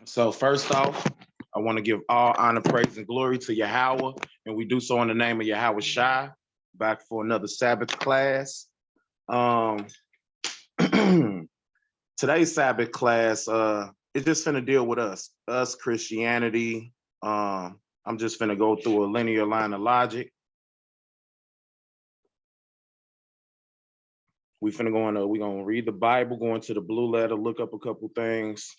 So first off, I want to give all honor, praise, and glory to Yahweh, and we do so in the name of Yahweh Shai. Back for another Sabbath class. Um, Today's Sabbath class, it's just finna deal with us Christianity. I'm just finna go through a linear line of logic. We're gonna read the Bible, go into the blue letter, look up a couple things.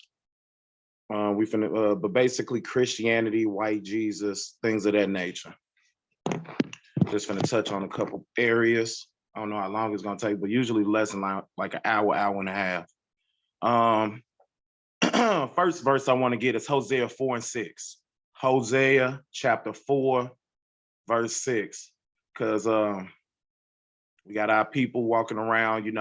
But basically Christianity, white Jesus, things of that nature. Just gonna touch on a couple areas. I don't know how long it's gonna take, but usually less than like an hour, hour and a half. First verse I want to get is Hosea 4:6. Hosea chapter 4, verse 6. Because we got our people walking around, you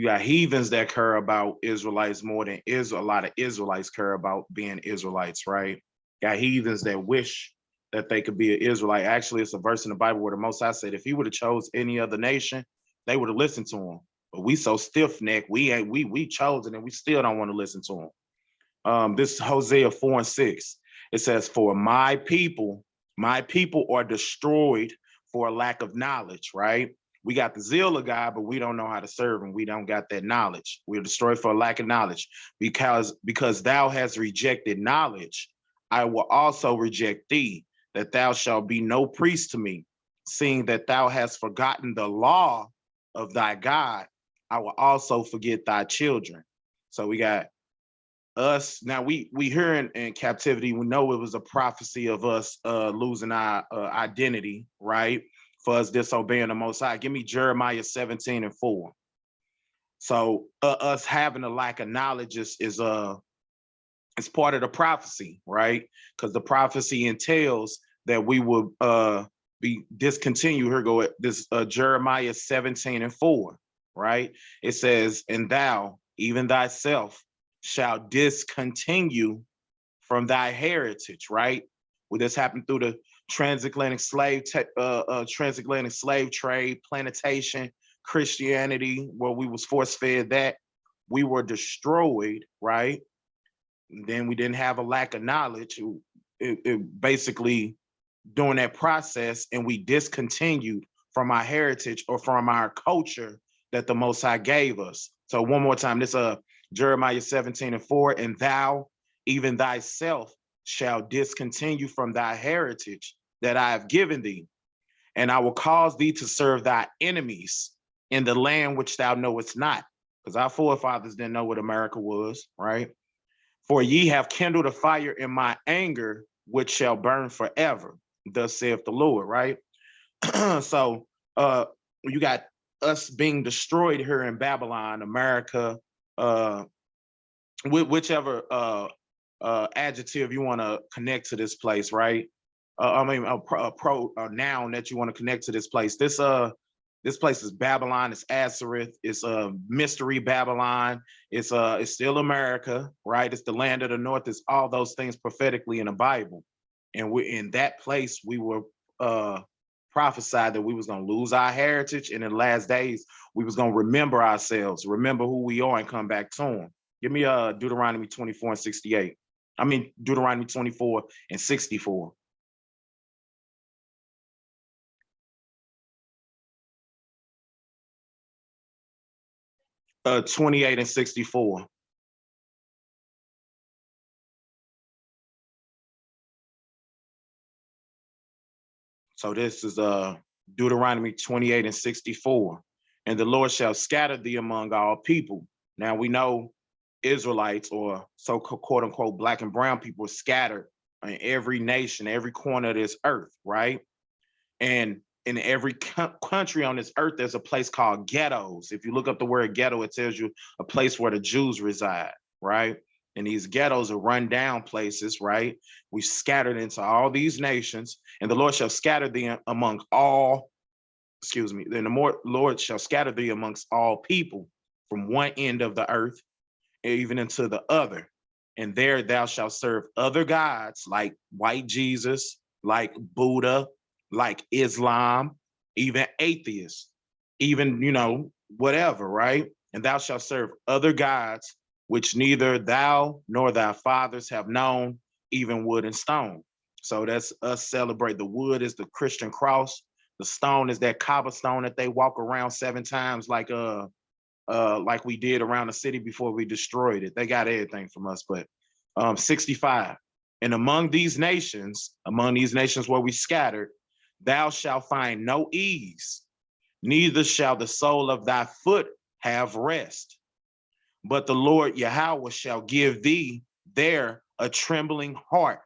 got heathens that care about Israelites more than a lot of Israelites care about being Israelites, right? Got heathens that wish that they could be an Israelite. Actually, it's a verse in the Bible where the Most High said if he would have chose any other nation, they would have listened to him. But we so stiff-necked, we chosen and we still don't want to listen to him. This is Hosea 4:6. It says, for my people are destroyed for a lack of knowledge, right? We got the zeal of God, but we don't know how to serve him. We don't got that knowledge. We're destroyed for a lack of knowledge. Because thou hast rejected knowledge, I will also reject thee, that thou shalt be no priest to me. Seeing that thou hast forgotten the law of thy God, I will also forget thy children. So we got us now. We here in captivity. We know it was a prophecy of us losing our identity, right? For us disobeying the Most High. Give me Jeremiah 17:4. So us having a lack of knowledge is part of the prophecy, right? Because the prophecy entails that we will be discontinued. Here go this Jeremiah 17:4, right? It says, and thou, even thyself, shall discontinue from thy heritage, right? Well, this happened through the transatlantic slave trade, plantation, Christianity, where we was force fed that. We were destroyed, right? Then we didn't have a lack of knowledge. It basically during that process, and we discontinued from our heritage or from our culture that the Most High gave us. So one more time, this Jeremiah 17:4, and thou, even thyself, shall discontinue from thy heritage that I have given thee, and I will cause thee to serve thy enemies in the land which thou knowest not. Because our forefathers didn't know what America was, right? For ye have kindled a fire in my anger, which shall burn forever, thus saith the Lord, right? So you got us being destroyed here in Babylon, America, whichever adjective you want to connect to this place, right? A noun that you want to connect to this place. This place is Babylon. It's Azareth. It's a mystery Babylon. It's still America, right? It's the land of the north. It's all those things prophetically in the Bible, and we in that place we were prophesied that we was gonna lose our heritage, and in the last days we was gonna remember ourselves, remember who we are, and come back to him. Give me Deuteronomy 24:68. I mean Deuteronomy 24:64. 28:64. So this is Deuteronomy 28:64. And the Lord shall scatter thee among all people. Now we know Israelites, or so quote unquote black and brown people, are scattered in every nation, every corner of this earth, right? And in every country on this earth, there's a place called ghettos. If you look up the word ghetto, it tells you a place where the Jews reside, right? And these ghettos are run down places, right? We scattered into all these nations, and the Lord shall scatter thee among all, excuse me, then the Lord shall scatter thee amongst all people from one end of the earth, even into the other. And there thou shalt serve other gods like white Jesus, like Buddha, like Islam, even atheists, even, whatever, right? And thou shalt serve other gods which neither thou nor thy fathers have known, even wood and stone. So that's us celebrate. The wood is the Christian cross. The stone is that cobblestone that they walk around 7 times, like we did around the city before we destroyed it. They got everything from us. But 65. And among these nations where we scattered, thou shalt find no ease, neither shall the sole of thy foot have rest. But the Lord Yahweh shall give thee there a trembling heart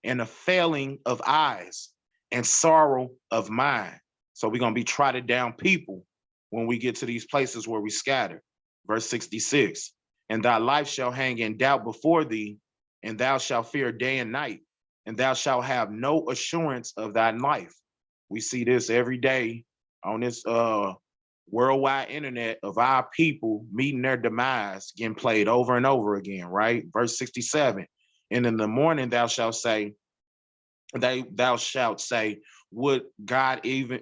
and a failing of eyes and sorrow of mind. So we're going to be trotted down people when we get to these places where we scatter. Verse 66, and thy life shall hang in doubt before thee, and thou shalt fear day and night, and thou shalt have no assurance of thy life. We see this every day on this worldwide internet of our people meeting their demise, getting played over and over again, right? Verse 67, and in the morning thou shalt say, would God it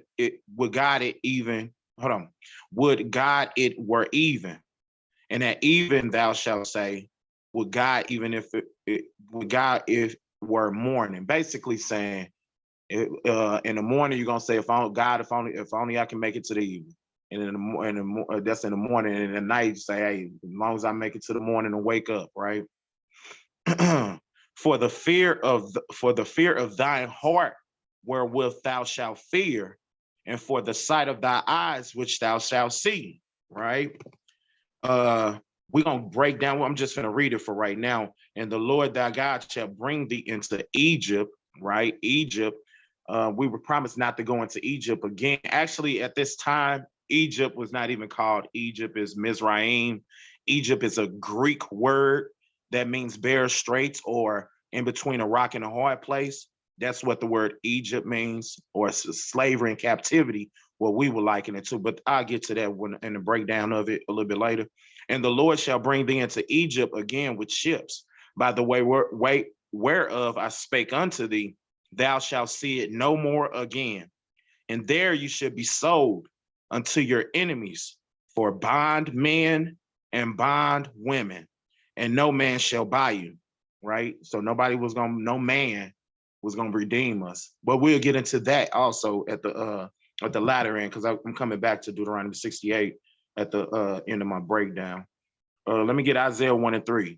were even. And at even thou shalt say, would God even if would God if were morning. Basically saying, in the morning you're gonna say, if only I can make it to the evening. And that's in the morning. And in the night you say, hey, as long as I make it to the morning and wake up, right? For the fear of thine heart wherewith thou shalt fear, and for the sight of thy eyes which thou shalt see, right? We're gonna break down. I'm just gonna read it for right now. And the Lord thy God shall bring thee into Egypt, right? Egypt. We were promised not to go into Egypt again. Actually, at this time, Egypt was not even called Egypt, it's Mizraim. Egypt is a Greek word that means bare straits or in between a rock and a hard place. That's what the word Egypt means, or slavery and captivity, what we would liken it to. But I'll get to that in the breakdown of it a little bit later. And the Lord shall bring thee into Egypt again with ships, by the way whereof I spake unto thee, thou shalt see it no more again. And there you should be sold unto your enemies for bondmen and bondwomen, and no man shall buy you, right? So no man was gonna redeem us. But we'll get into that also at the latter end, because I'm coming back to Deuteronomy 68 at the end of my breakdown. Let me get Isaiah 1 and 3.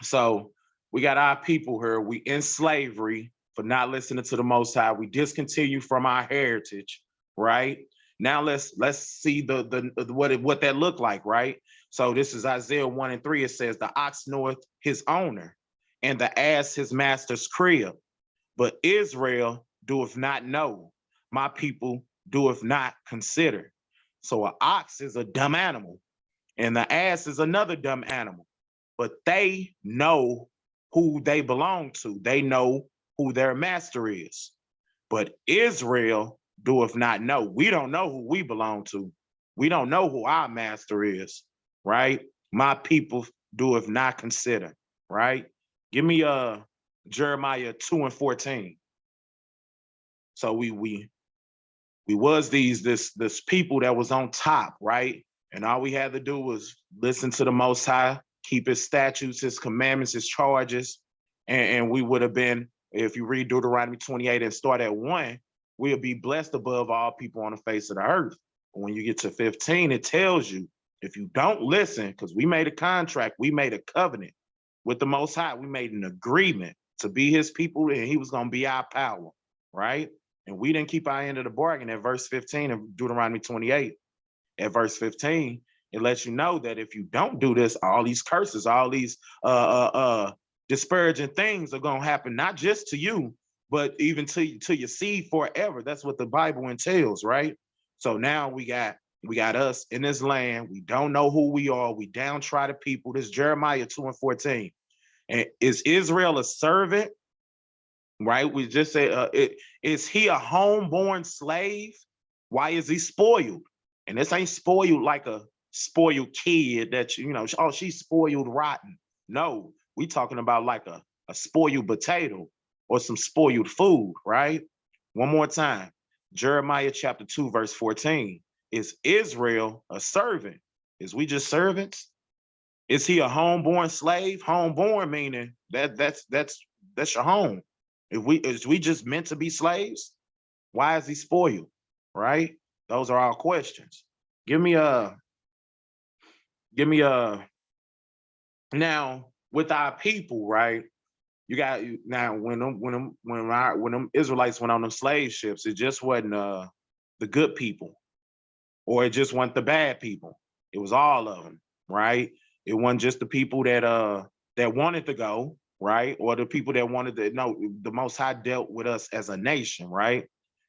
So we got our people here. We in slavery for not listening to the Most High. We discontinue from our heritage, right? Now let's see what that looked like, right? So this is Isaiah 1 and 3. It says, the ox knoweth his owner, and the ass his master's crib. But Israel doeth not know, my people doeth not consider. So an ox is a dumb animal, and the ass is another dumb animal. But they know who they belong to. They know who their master is. But Israel doeth not know. We don't know who we belong to. We don't know who our master is, right? My people doeth not consider, right? Give me Jeremiah 2 and 14. So we was this people that was on top, right? And all we had to do was listen to the Most High, keep his statutes, his commandments, his charges, and we would have been, if you read Deuteronomy 28 and start at 1, we'll be blessed above all people on the face of the earth. But when you get to 15, it tells you, if you don't listen, because we made a contract, we made a covenant with the Most High, we made an agreement to be his people, and he was going to be our power, right? And we didn't keep our end of the bargain. At verse 15 of Deuteronomy 28, at verse 15, it lets you know that if you don't do this, all these curses, all these disparaging things are going to happen, not just to you, but even to your seed forever. That's what the Bible entails, right? So now we got us in this land. We don't know who we are. We downtrodden people. This is Jeremiah 2 and 14. And is Israel a servant? Right? We just say, is he a homeborn slave? Why is he spoiled? And this ain't spoiled like a spoiled kid that, oh, she's spoiled rotten. No, we talking about like a spoiled potato or some spoiled food, right? One more time. Jeremiah chapter 2, verse 14. Is Israel a servant? Is we just servants? Is he a homeborn slave? Homeborn meaning that's your home. Is we just meant to be slaves? Why is he spoiled? Right? Those are all questions. Give me a now with our people, right? You got now when them Israelites went on them slave ships, it just wasn't the good people, or it just wasn't the bad people. It was all of them, right? It wasn't just the people that wanted to go, right? Or the people that wanted to know. The Most High dealt with us as a nation, right?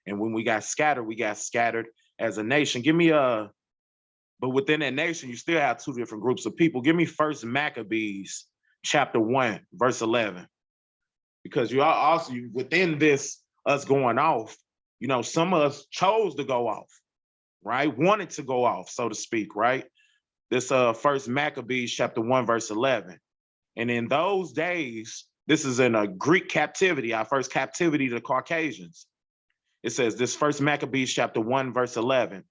And when we got scattered as a nation. Give me but within that nation, you still have two different groups of people. Give me First Maccabees chapter 1, verse 11. Because you are also within this us going off, you know, some of us chose to go off, right? Wanted to go off, so to speak, right? This First Maccabees chapter 1, verse 11. And in those days, this is in a Greek captivity, our first captivity to the Caucasians. It says this First Maccabees chapter 1, verse 11.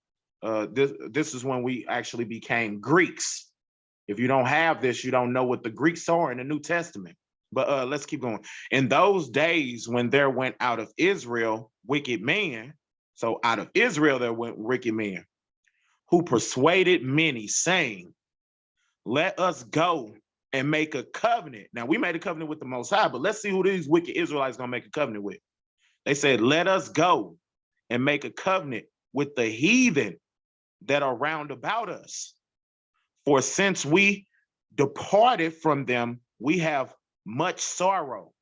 This is when we actually became Greeks. If you don't have this, you don't know what the Greeks are in the New Testament. But let's keep going. In those days when there went out of Israel wicked men, so out of Israel there went wicked men, who persuaded many, saying, let us go and make a covenant. Now, we made a covenant with the Most High, but let's see who these wicked Israelites gonna make a covenant with. They said, let us go and make a covenant with the heathen that are round about us. For since we departed from them, we have much sorrow,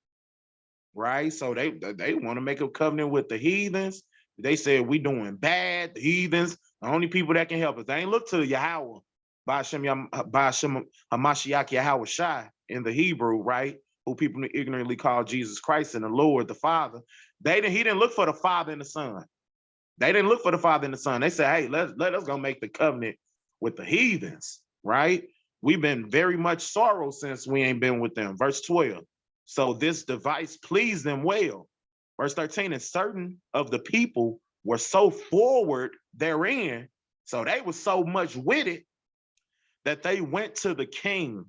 right? So they want to make a covenant with the heathens. They said we doing bad. The heathens, the only people that can help us. They ain't look to Yahweh, Ba'ashem Hamashiach Yahweh Shai in the Hebrew, right? Who people ignorantly call Jesus Christ and the Lord, the Father. He didn't look for the Father and the Son. They didn't look for the Father and the Son. They said, hey, let us go make the covenant with the heathens, right? We've been very much sorrow since we ain't been with them. Verse 12. So this device pleased them well. Verse 13, and certain of the people were so forward therein, so they were so much with it, that they went to the king,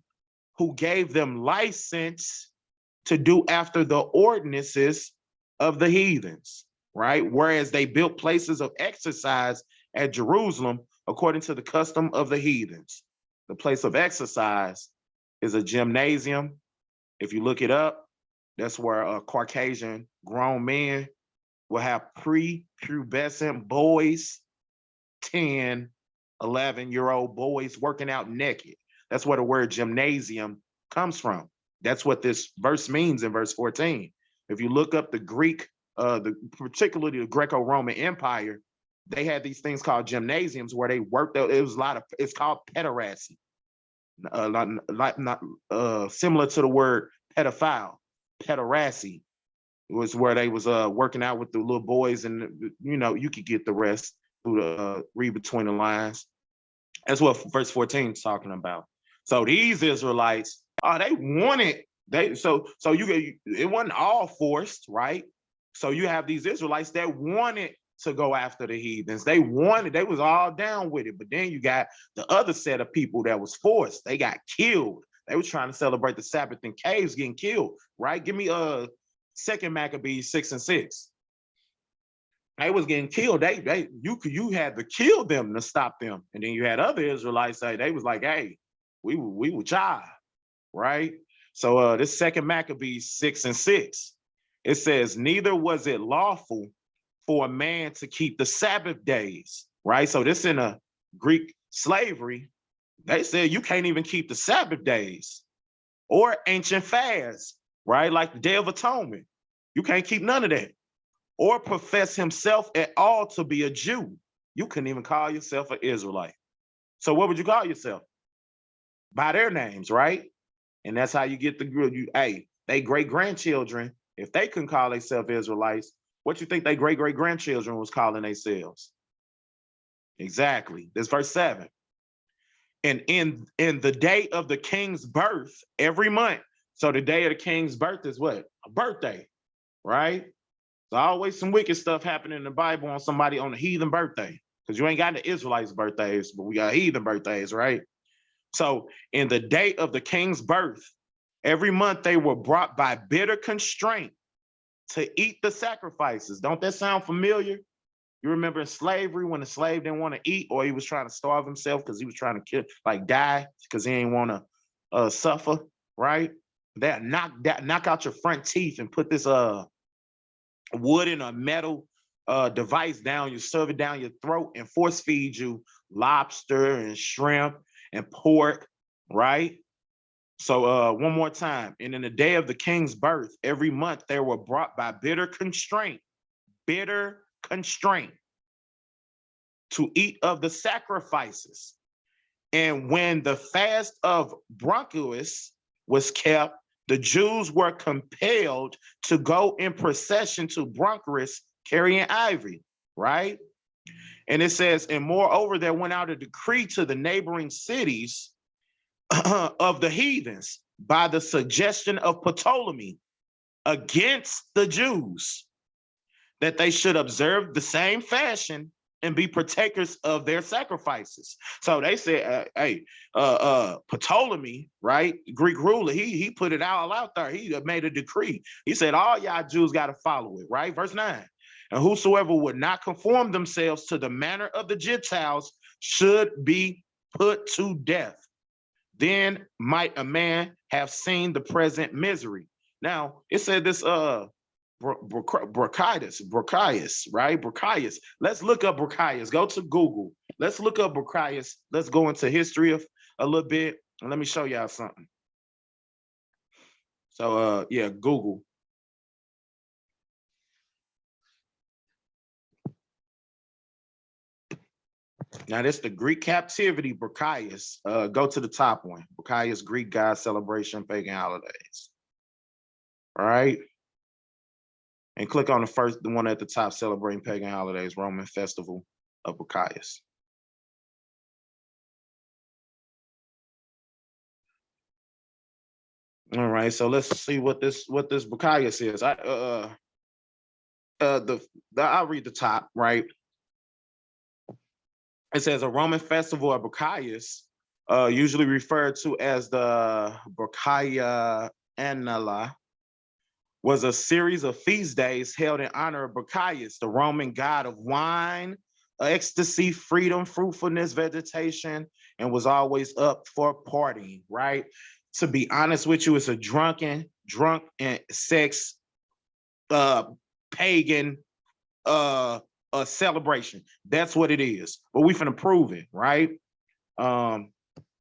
who gave them license to do after the ordinances of the heathens, right? Whereas they built places of exercise at Jerusalem according to the custom of the heathens. The place of exercise is a gymnasium. If you look it up, that's where Caucasian grown men will have prepubescent boys, 10, 11-year-old boys working out naked. That's where the word gymnasium comes from. That's what this verse means in verse 14. If you look up the Greek, particularly the Greco-Roman Empire, they had these things called gymnasiums where they worked out. It was it's called pederasty, similar to the word pedophile. Pederasty was where they was working out with the little boys, and you know, you could get the rest through the read between the lines. That's what verse 14 is talking about. So these Israelites, they wanted, it wasn't all forced, right? So you have these Israelites that wanted to go after the heathens. They was all down with it. But then you got the other set of people that was forced. They got killed. They was trying to celebrate the Sabbath in caves, getting killed, right? Give me 2 Maccabees 6 and 6. They was getting killed. You had to kill them to stop them. And then you had other Israelites say, they was like, hey, we were jive, right? So this 2 Maccabees 6 and 6, it says, neither was it lawful for a man to keep the Sabbath days, right? So this in a Greek slavery, they said you can't even keep the Sabbath days or ancient fasts, right? Like the Day of Atonement. You can't keep none of that. Or profess himself at all to be a Jew. You couldn't even call yourself an Israelite. So what would you call yourself? By their names, right? And that's how you get the group. They great-grandchildren, if they couldn't call themselves Israelites, what you think they great-great-grandchildren was calling themselves? Exactly. This verse 7. And in the day of the king's birth, every month. So the day of the king's birth is what? A birthday, right? There's always some wicked stuff happening in the Bible on somebody on a heathen birthday. Because you ain't got the Israelites' birthdays, but we got heathen birthdays, right? So in the day of the king's birth, every month they were brought by bitter constraint to eat the sacrifices. Don't that sound familiar? You remember in slavery when the slave didn't want to eat, or he was trying to starve himself because he was trying to kill, like die, because he didn't want to suffer, right? That knock out your front teeth and put this wood in a metal device down, you shove it down your throat and force feed you lobster and shrimp and pork, right? So one more time. And in the day of the king's birth, every month they were brought by bitter constraint to eat of the sacrifices. And when the fast of Bronchus was kept, the Jews were compelled to go in procession to Bronchus carrying ivory, right? And it says, and moreover, there went out a decree to the neighboring cities of the heathens by the suggestion of Ptolemy against the Jews, that they should observe the same fashion and be partakers of their sacrifices. So they said, hey, Ptolemy, right, Greek ruler, he put it all out there. He made a decree. He said, all y'all Jews got to follow it, right? Verse 9. And whosoever would not conform themselves to the manner of the Gentiles should be put to death. Then might a man have seen the present misery. Now, it said this Brocchius, right? Brocchius. Let's look up Brocchius. Go to Google. Let's look up Brocchius. Let's go into history of a little bit, and let me show y'all something. So, yeah, Google. Now, this the Greek captivity, Brocchius. Go to the top one. Brocchius, Greek god celebration, pagan holidays. All right. And click on the one at the top, celebrating pagan holidays, Roman festival of Brocchius. All right, so let's see what this Brocchius is. I'll read the top, right? It says a Roman festival of Brocchius, usually referred to as the Brocchia Annala, was a series of feast days held in honor of Brocchius, the Roman god of wine, ecstasy, freedom, fruitfulness, vegetation, and was always up for partying, right? To be honest with you, it's a drunk and sex pagan celebration. That's what it is. But we finna prove it, right?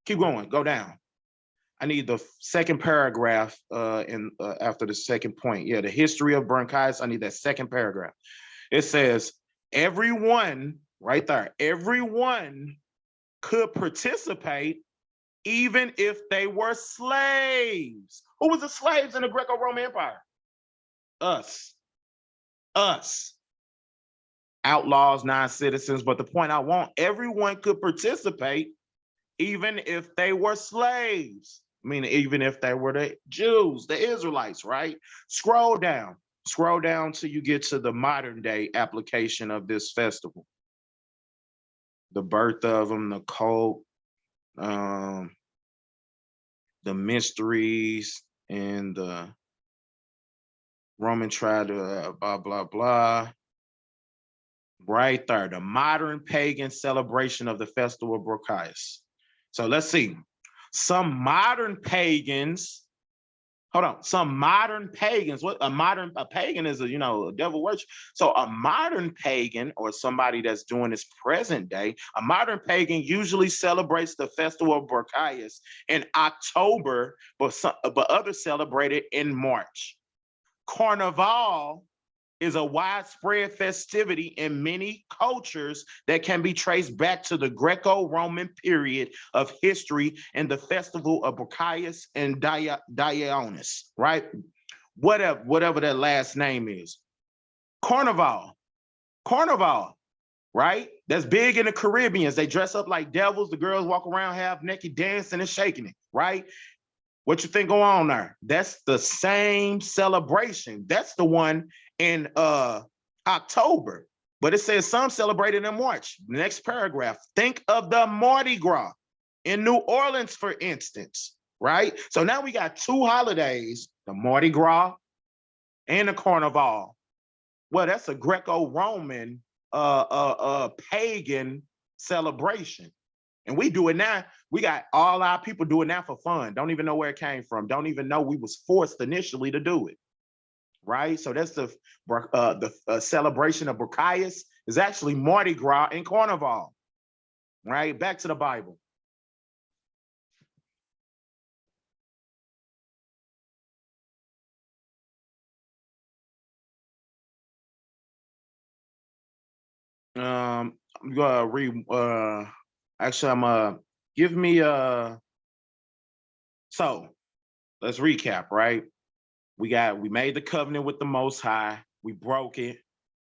Keep going, go down. I need the second paragraph after the second point. Yeah, the history of bronchitis. I need that second paragraph. It says, everyone, right there, everyone could participate even if they were slaves. Who was the slaves in the Greco-Roman Empire? Us. Outlaws, non-citizens. But the point I want, everyone could participate even if they were slaves. I mean, even if they were the Jews, the Israelites, right? Scroll down till you get to the modern day application of this festival. The birth of them, the cult, the mysteries, and the Roman tried to blah, blah, blah. Right there, the modern pagan celebration of the festival of Brocchius. So let's see. Some modern pagans, what a pagan is, a devil worship. So a modern pagan, or somebody that's doing this present day, a modern pagan usually celebrates the festival of Brocchius in October, but others celebrate it in March. Carnival is a widespread festivity in many cultures that can be traced back to the Greco-Roman period of history and the festival of Brocchius and Dionysus, right? Whatever that last name is. Carnival, right? That's big in the Caribbeans. They dress up like devils. The girls walk around half naked, dancing and shaking it, right? What you think going on there? That's the same celebration. That's the one in October, but it says some celebrated in March. Next paragraph, think of the Mardi Gras. In New Orleans, for instance, right? So now we got two holidays, the Mardi Gras and the Carnival. Well, that's a Greco-Roman pagan celebration. And we do it now. We got all our people doing that for fun. Don't even know where it came from. Don't even know we was forced initially to do it. Right? So that's the celebration of Bacchus is actually Mardi Gras and Carnival. Right? Back to the Bible. I'm gonna read actually I'm give me so let's recap, right? We made the covenant with the Most High, we broke it,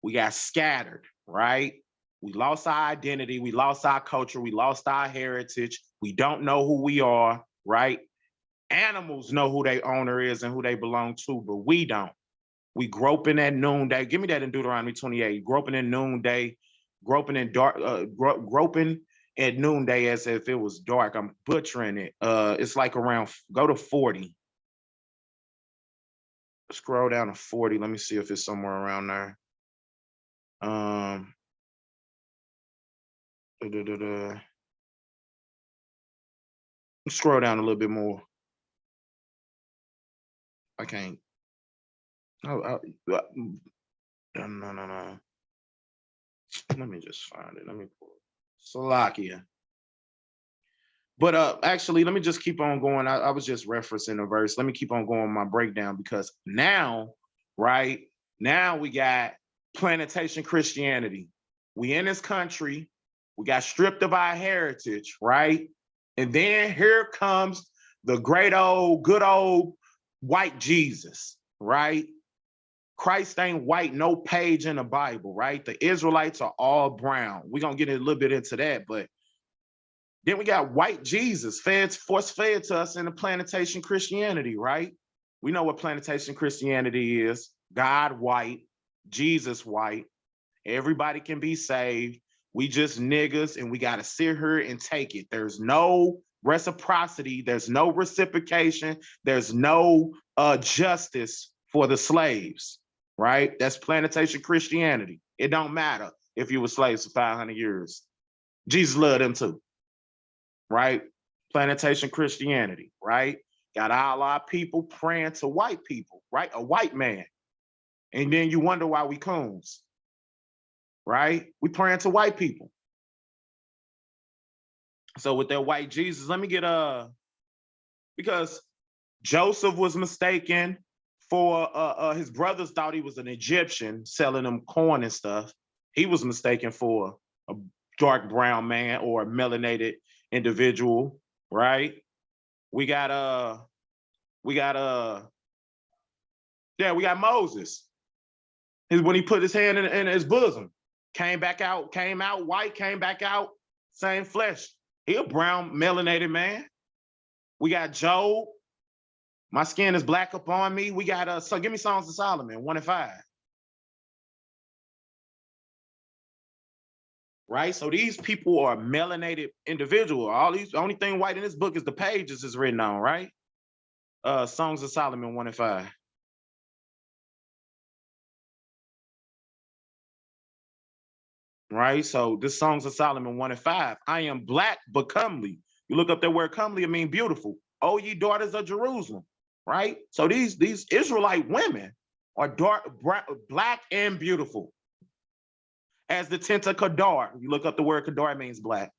we got scattered, right? We lost our identity, we lost our culture, we lost our heritage, we don't know who we are, right? Animals know who their owner is and who they belong to, but we don't. We groping at noonday. Give me that in Deuteronomy 28. Groping at noonday, groping in dark, groping at noonday as if it was dark. I'm butchering it. It's like around, go to 40. Scroll down to 40. Let me see if it's somewhere around there. Scroll down a little bit more. I can't. No. Let me just find it. Let me pull it. Salakia. But actually, let me just keep on going. I was just referencing a verse. Let me keep on going with my breakdown because now, right now, we got plantation Christianity. We in this country, we got stripped of our heritage, right? And then here comes the great old, good old white Jesus, right? Christ ain't white, no page in the Bible, right? The Israelites are all brown. We're gonna get a little bit into that, but then we got white Jesus, force fed to us in the plantation Christianity, right? We know what plantation Christianity is. God white, Jesus white. Everybody can be saved. We just niggas and we got to sit here and take it. There's no reciprocity. There's no reciprocation. There's no justice for the slaves, right? That's plantation Christianity. It don't matter if you were slaves for 500 years. Jesus loved them too. Right? Plantation Christianity, right? Got all our people praying to white people, right? A white man. And then you wonder why we coons, right? We praying to white people. So with that white Jesus, let me get because Joseph was mistaken for his brothers thought he was an Egyptian selling them corn and stuff. He was mistaken for a dark brown man or a melanated individual, right? We got Moses. When he put his hand in his bosom, came out white, came back out, same flesh. He a brown melanated man. We got Job. My skin is black upon me. We got so give me Songs of Solomon 1 and 5. Right? So these people are melanated individuals. The only thing white in this book is the pages is written on, right? Songs of Solomon 1 and 5. Right? So this Songs of Solomon 1 and 5. I am black but comely. You look up that word comely, it means beautiful. Oh, ye daughters of Jerusalem. Right? So these Israelite women are black and beautiful. As the tint of Kadar. You look up the word Kadar, it means black.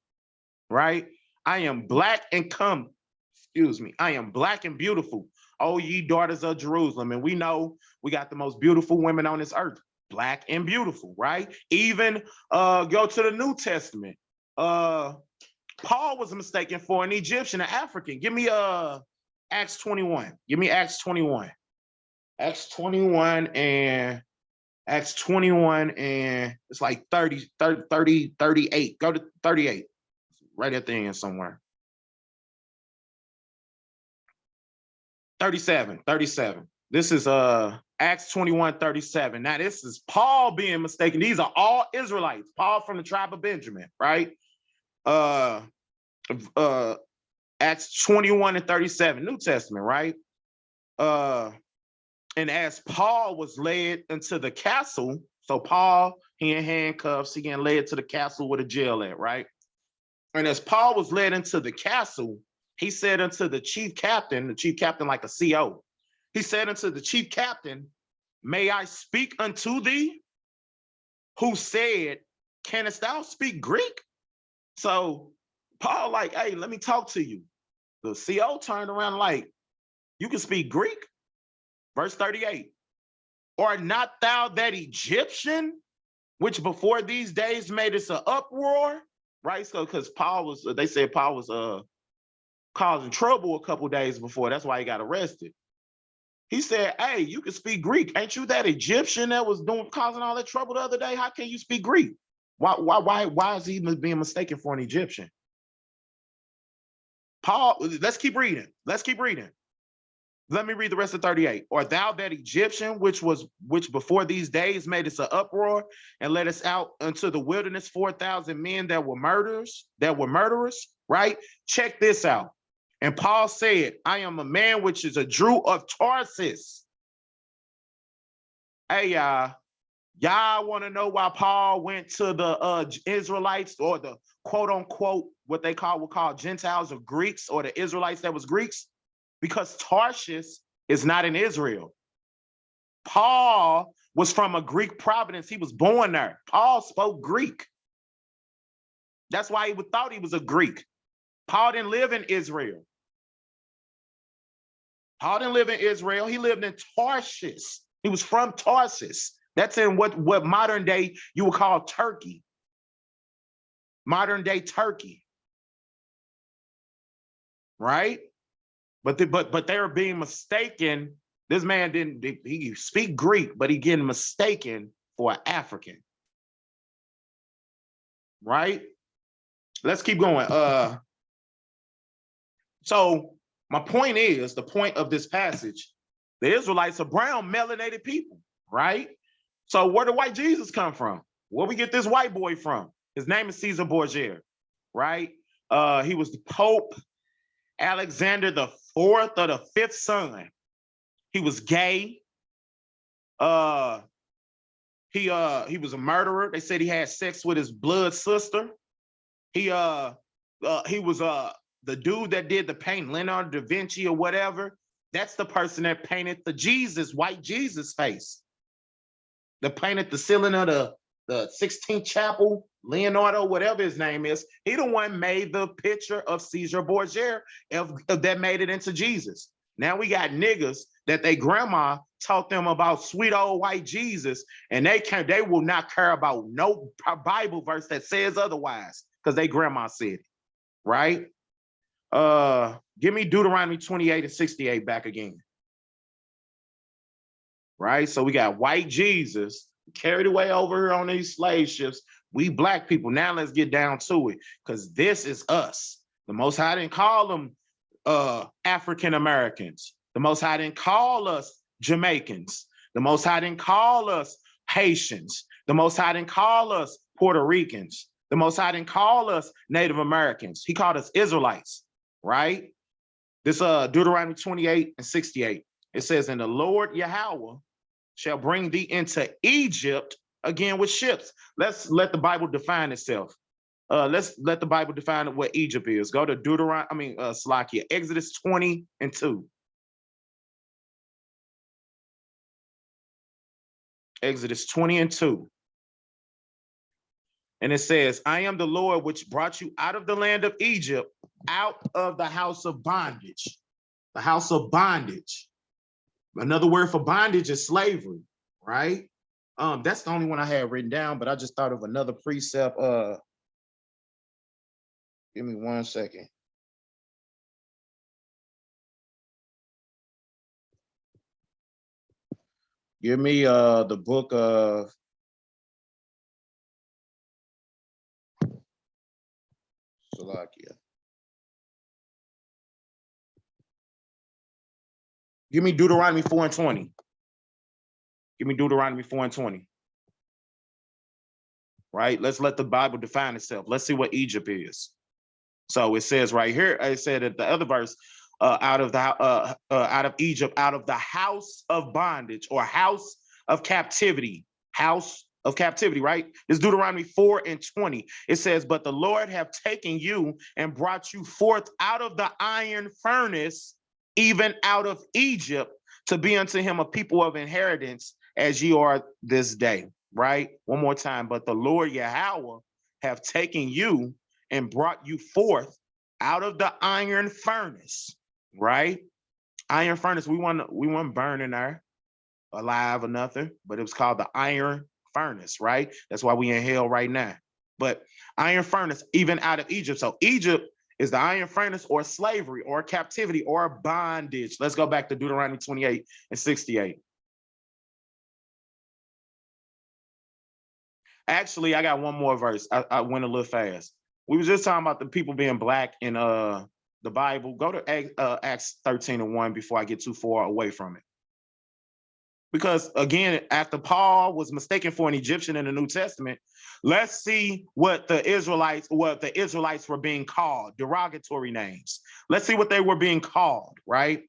Right? I am black and I am black and beautiful. Oh, ye daughters of Jerusalem. And we know we got the most beautiful women on this earth, black and beautiful, right? Even go to the New Testament. Paul was mistaken for an Egyptian, an African. Give me Acts 21. Give me Acts 21. Acts 21 and it's like 30, 38. Go to 38. Right at the end somewhere. 37. This is Acts 21:37. Now this is Paul being mistaken. These are all Israelites. Paul from the tribe of Benjamin, right? Acts 21 and 37, New Testament, right? And as Paul was led into the castle, so Paul, he in handcuffs, he getting led to the castle where the jail at, right? And as Paul was led into the castle, he said unto the chief captain like a CO, he said unto the chief captain, may I speak unto thee? Who said, canst thou speak Greek? So Paul like, hey, let me talk to you. The CO turned around like, you can speak Greek? Verse 38, or not thou that Egyptian, which before these days made us an uproar, right? So because Paul was, they said Paul was causing trouble a couple days before. That's why he got arrested. He said, hey, you can speak Greek. Ain't you that Egyptian that was causing all that trouble the other day? How can you speak Greek? Why is he being mistaken for an Egyptian? Paul, let's keep reading. Let's keep reading. Let me read the rest of 38. Or thou that Egyptian, which before these days made us an uproar and led us out into the wilderness 4,000 men that were murderers, right? Check this out. And Paul said, I am a man which is a Jew of Tarsus. Hey, y'all want to know why Paul went to the Israelites, or the quote unquote, what they would call Gentiles or Greeks, or the Israelites that was Greeks? Because Tarshish is not in Israel. Paul was from a Greek province. He was born there. Paul spoke Greek. That's why he thought he was a Greek. Paul didn't live in Israel. Paul didn't live in Israel. He lived in Tarshish. He was from Tarsus. That's in what modern day you would call Turkey. Modern day Turkey. Right? But they were being mistaken. This man he speak Greek, but he getting mistaken for an African. Right? Let's keep going. So my point is, the point of this passage, the Israelites are brown, melanated people, right? So where did white Jesus come from? Where we get this white boy from? His name is Caesar Borgia, right? He was the Pope Alexander the fourth or the fifth son. He was gay. He was a murderer. They said he had sex with his blood sister. He was the dude that did the paint, Leonardo da Vinci or whatever. That's the person that painted the Jesus, white Jesus face. That painted the ceiling of the 16th chapel, Leonardo, whatever his name is. He the one made the picture of Caesar Borgia that made it into Jesus. Now we got niggas that they grandma taught them about sweet old white Jesus, and they will not care about no Bible verse that says otherwise, because they grandma said it, right? Give me Deuteronomy 28 and 68 back again. Right? So we got white Jesus carried away over here on these slave ships. We black people. Now let's get down to it, because this is us. The Most High didn't call them African Americans. The Most High didn't call us Jamaicans. The Most High didn't call us Haitians. The Most High didn't call us Puerto Ricans. The Most High didn't call us Native Americans. He called us Israelites, right? This Deuteronomy 28 and 68. It says, and the Lord Yahweh shall bring thee into Egypt again with ships. Let's let the Bible define itself. Let's let the Bible define what Egypt is. Go to Slakia, Exodus 20 and 2. Exodus 20 and 2. And it says, I am the Lord which brought you out of the land of Egypt, out of the house of bondage. The house of bondage. Another word for bondage is slavery, right? That's the only one I had written down, but I just thought of another precept. Give me 1 second. Give me the book of Salakia. Give me Deuteronomy 4 and 20. Give me Deuteronomy 4 and 20. Right? Let's let the Bible define itself. Let's see what Egypt is. So it says right here, it said at the other verse, out of Egypt, out of the house of bondage or house of captivity, right? It's Deuteronomy 4:20. It says, but the Lord have taken you and brought you forth out of the iron furnace, even out of Egypt, to be unto him a people of inheritance, as ye are this day, right? One more time. But the Lord Yahweh have taken you and brought you forth out of the iron furnace, right? Iron furnace, we weren't burning there alive or nothing, but it was called the iron furnace, right? That's why we in hell right now. But iron furnace, even out of Egypt. So Egypt is the iron furnace or slavery or captivity or bondage. Let's go back to Deuteronomy 28:68. Actually, I got one more verse. I went a little fast. We was just talking about the people being black in the Bible. Go to Acts 13:1 before I get too far away from it. Because again, after Paul was mistaken for an Egyptian in the New Testament, let's see what the Israelites were being called, derogatory names. Let's see what they were being called, right?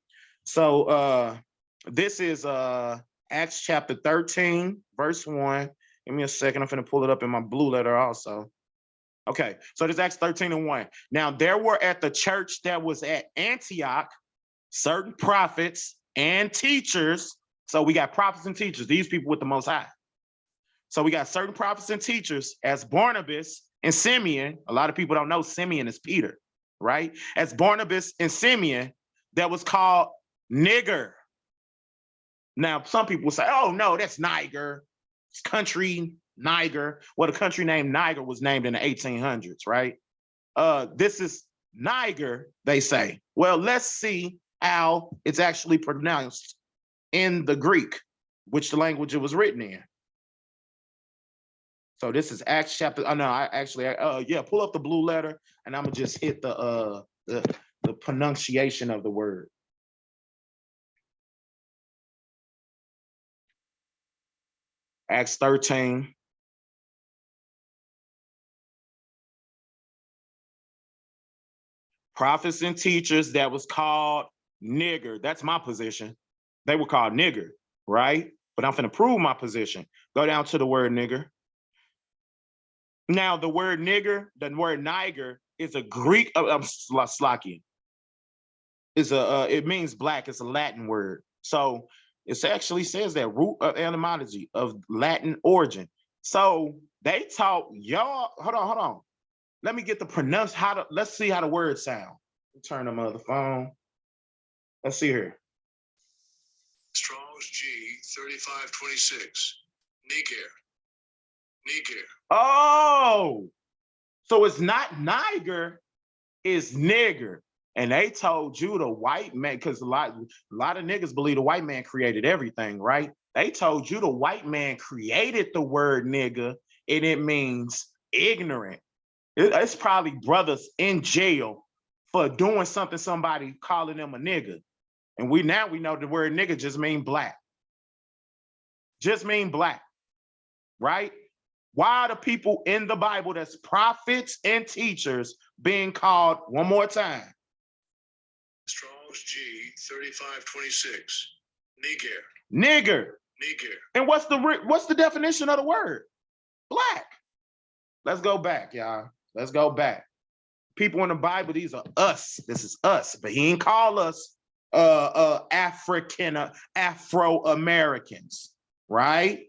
So this is Acts chapter 13, verse 1. Give me a second. I'm finna pull it up in my blue letter also. Okay, so this is Acts 13:1. Now there were at the church that was at Antioch certain prophets and teachers. So we got prophets and teachers, these people with the Most High. So we got certain prophets and teachers as Barnabas and Simeon. A lot of people don't know Simeon is Peter, right? As Barnabas and Simeon, that was called nigger. Now, some people say, oh, no, that's Niger. It's country Niger. Well, the country named Niger was named in the 1800s, right? This is Niger, they say. Well, let's see how it's actually pronounced in the Greek, which the language it was written in. So this is Acts chapter. Oh no, pull up the blue letter, and I'm gonna just hit the pronunciation of the word. Acts 13. Prophets and teachers that was called nigger. That's my position. They were called nigger, right? But I'm finna prove my position. Go down to the word nigger. Now, the word nigger, the word niger, is a Greek, Slakian. It means black. It's a Latin word. So it actually says that root of etymology of Latin origin. So they taught y'all, hold on. Let me get the let's see how the words sound. Turn them on the phone. Let's see here. Strong's G 3526. Niger. Oh, so it's not Niger, it's nigger. And they told you the white man, because a lot of niggas believe the white man created everything, right? They told you the white man created the word nigger, and it means ignorant. It's probably brothers in jail for doing something, somebody calling them a nigger. And we know the word nigger just mean black. Just mean black, right? Why are the people in the Bible that's prophets and teachers being called, one more time? Strong's G 3526. Nigger. And what's the definition of the word? Black. Let's go back, y'all. Let's go back. People in the Bible, these are us. This is us. But he ain't call us Afro-Americans, right?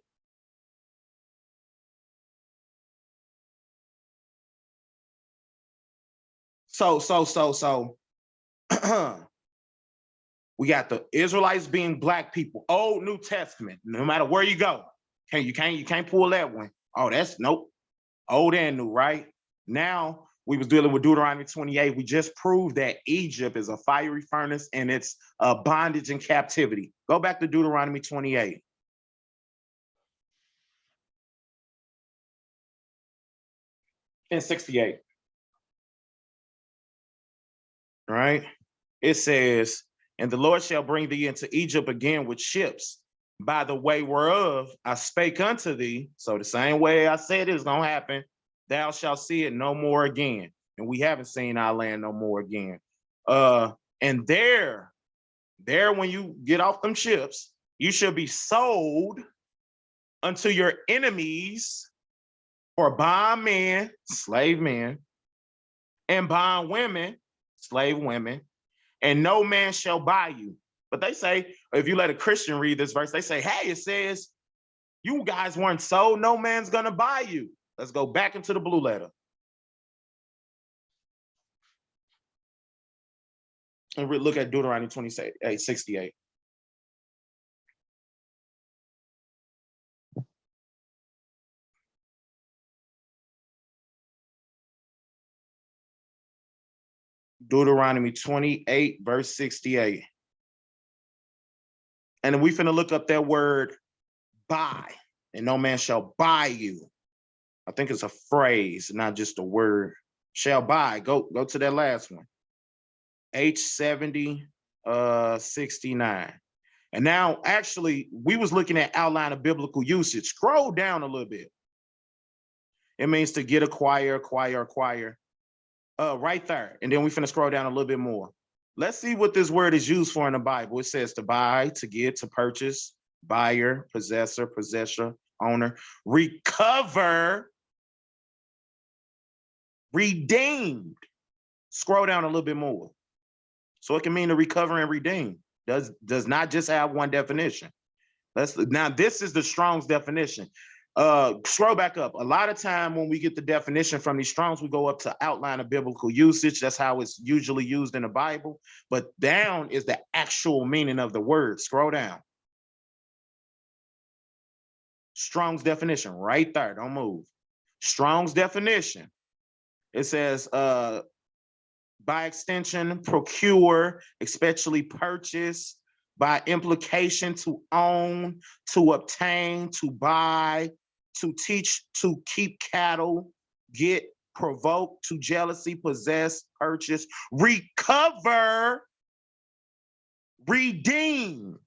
So we got the Israelites being black people, Old New Testament, no matter where you go. You can't pull that one. Oh, that's nope. Old and new, right? Now we was dealing with Deuteronomy 28. We just proved that Egypt is a fiery furnace and it's bondage and captivity. Go back to Deuteronomy 28. And 68. All right. It says, and the Lord shall bring thee into Egypt again with ships, by the way whereof I spake unto thee. So the same way I said it's gonna happen, thou shalt see it no more again. and we haven't seen our land no more again. And there, when you get off them ships, you should be sold unto your enemies for bondmen, slave men, and bond women, slave women, and no man shall buy you. But they say, if you let a Christian read this verse, they say, hey, it says, you guys weren't sold, no man's gonna buy you. Let's go back into the blue letter. And we look at Deuteronomy 68. Deuteronomy 28, verse 68. And we finna look up that word buy, and no man shall buy you. I think it's a phrase, not just a word. Shall buy. Go to that last one. H70 69. And now, actually, we was looking at outline of biblical usage. Scroll down a little bit. It means to get, acquire. Right there. And then we finna scroll down a little bit more. Let's see what this word is used for in the Bible. It says to buy, to get, to purchase, buyer, possessor, possessor, owner, recover, redeemed. Scroll down a little bit more. So it can mean to recover and redeem. Does not just have one definition. Now this is the Strong's definition. Scroll back up. A lot of time when we get the definition from these Strongs, we go up to outline of biblical usage. That's how it's usually used in the Bible. But down is the actual meaning of the word. Scroll down. Strong's definition right there. Don't move. Strong's definition. It says, by extension, procure, especially purchase, by implication, to own, to obtain, to buy, to teach, to keep cattle, get, provoke, to jealousy, possess, purchase, recover, redeem.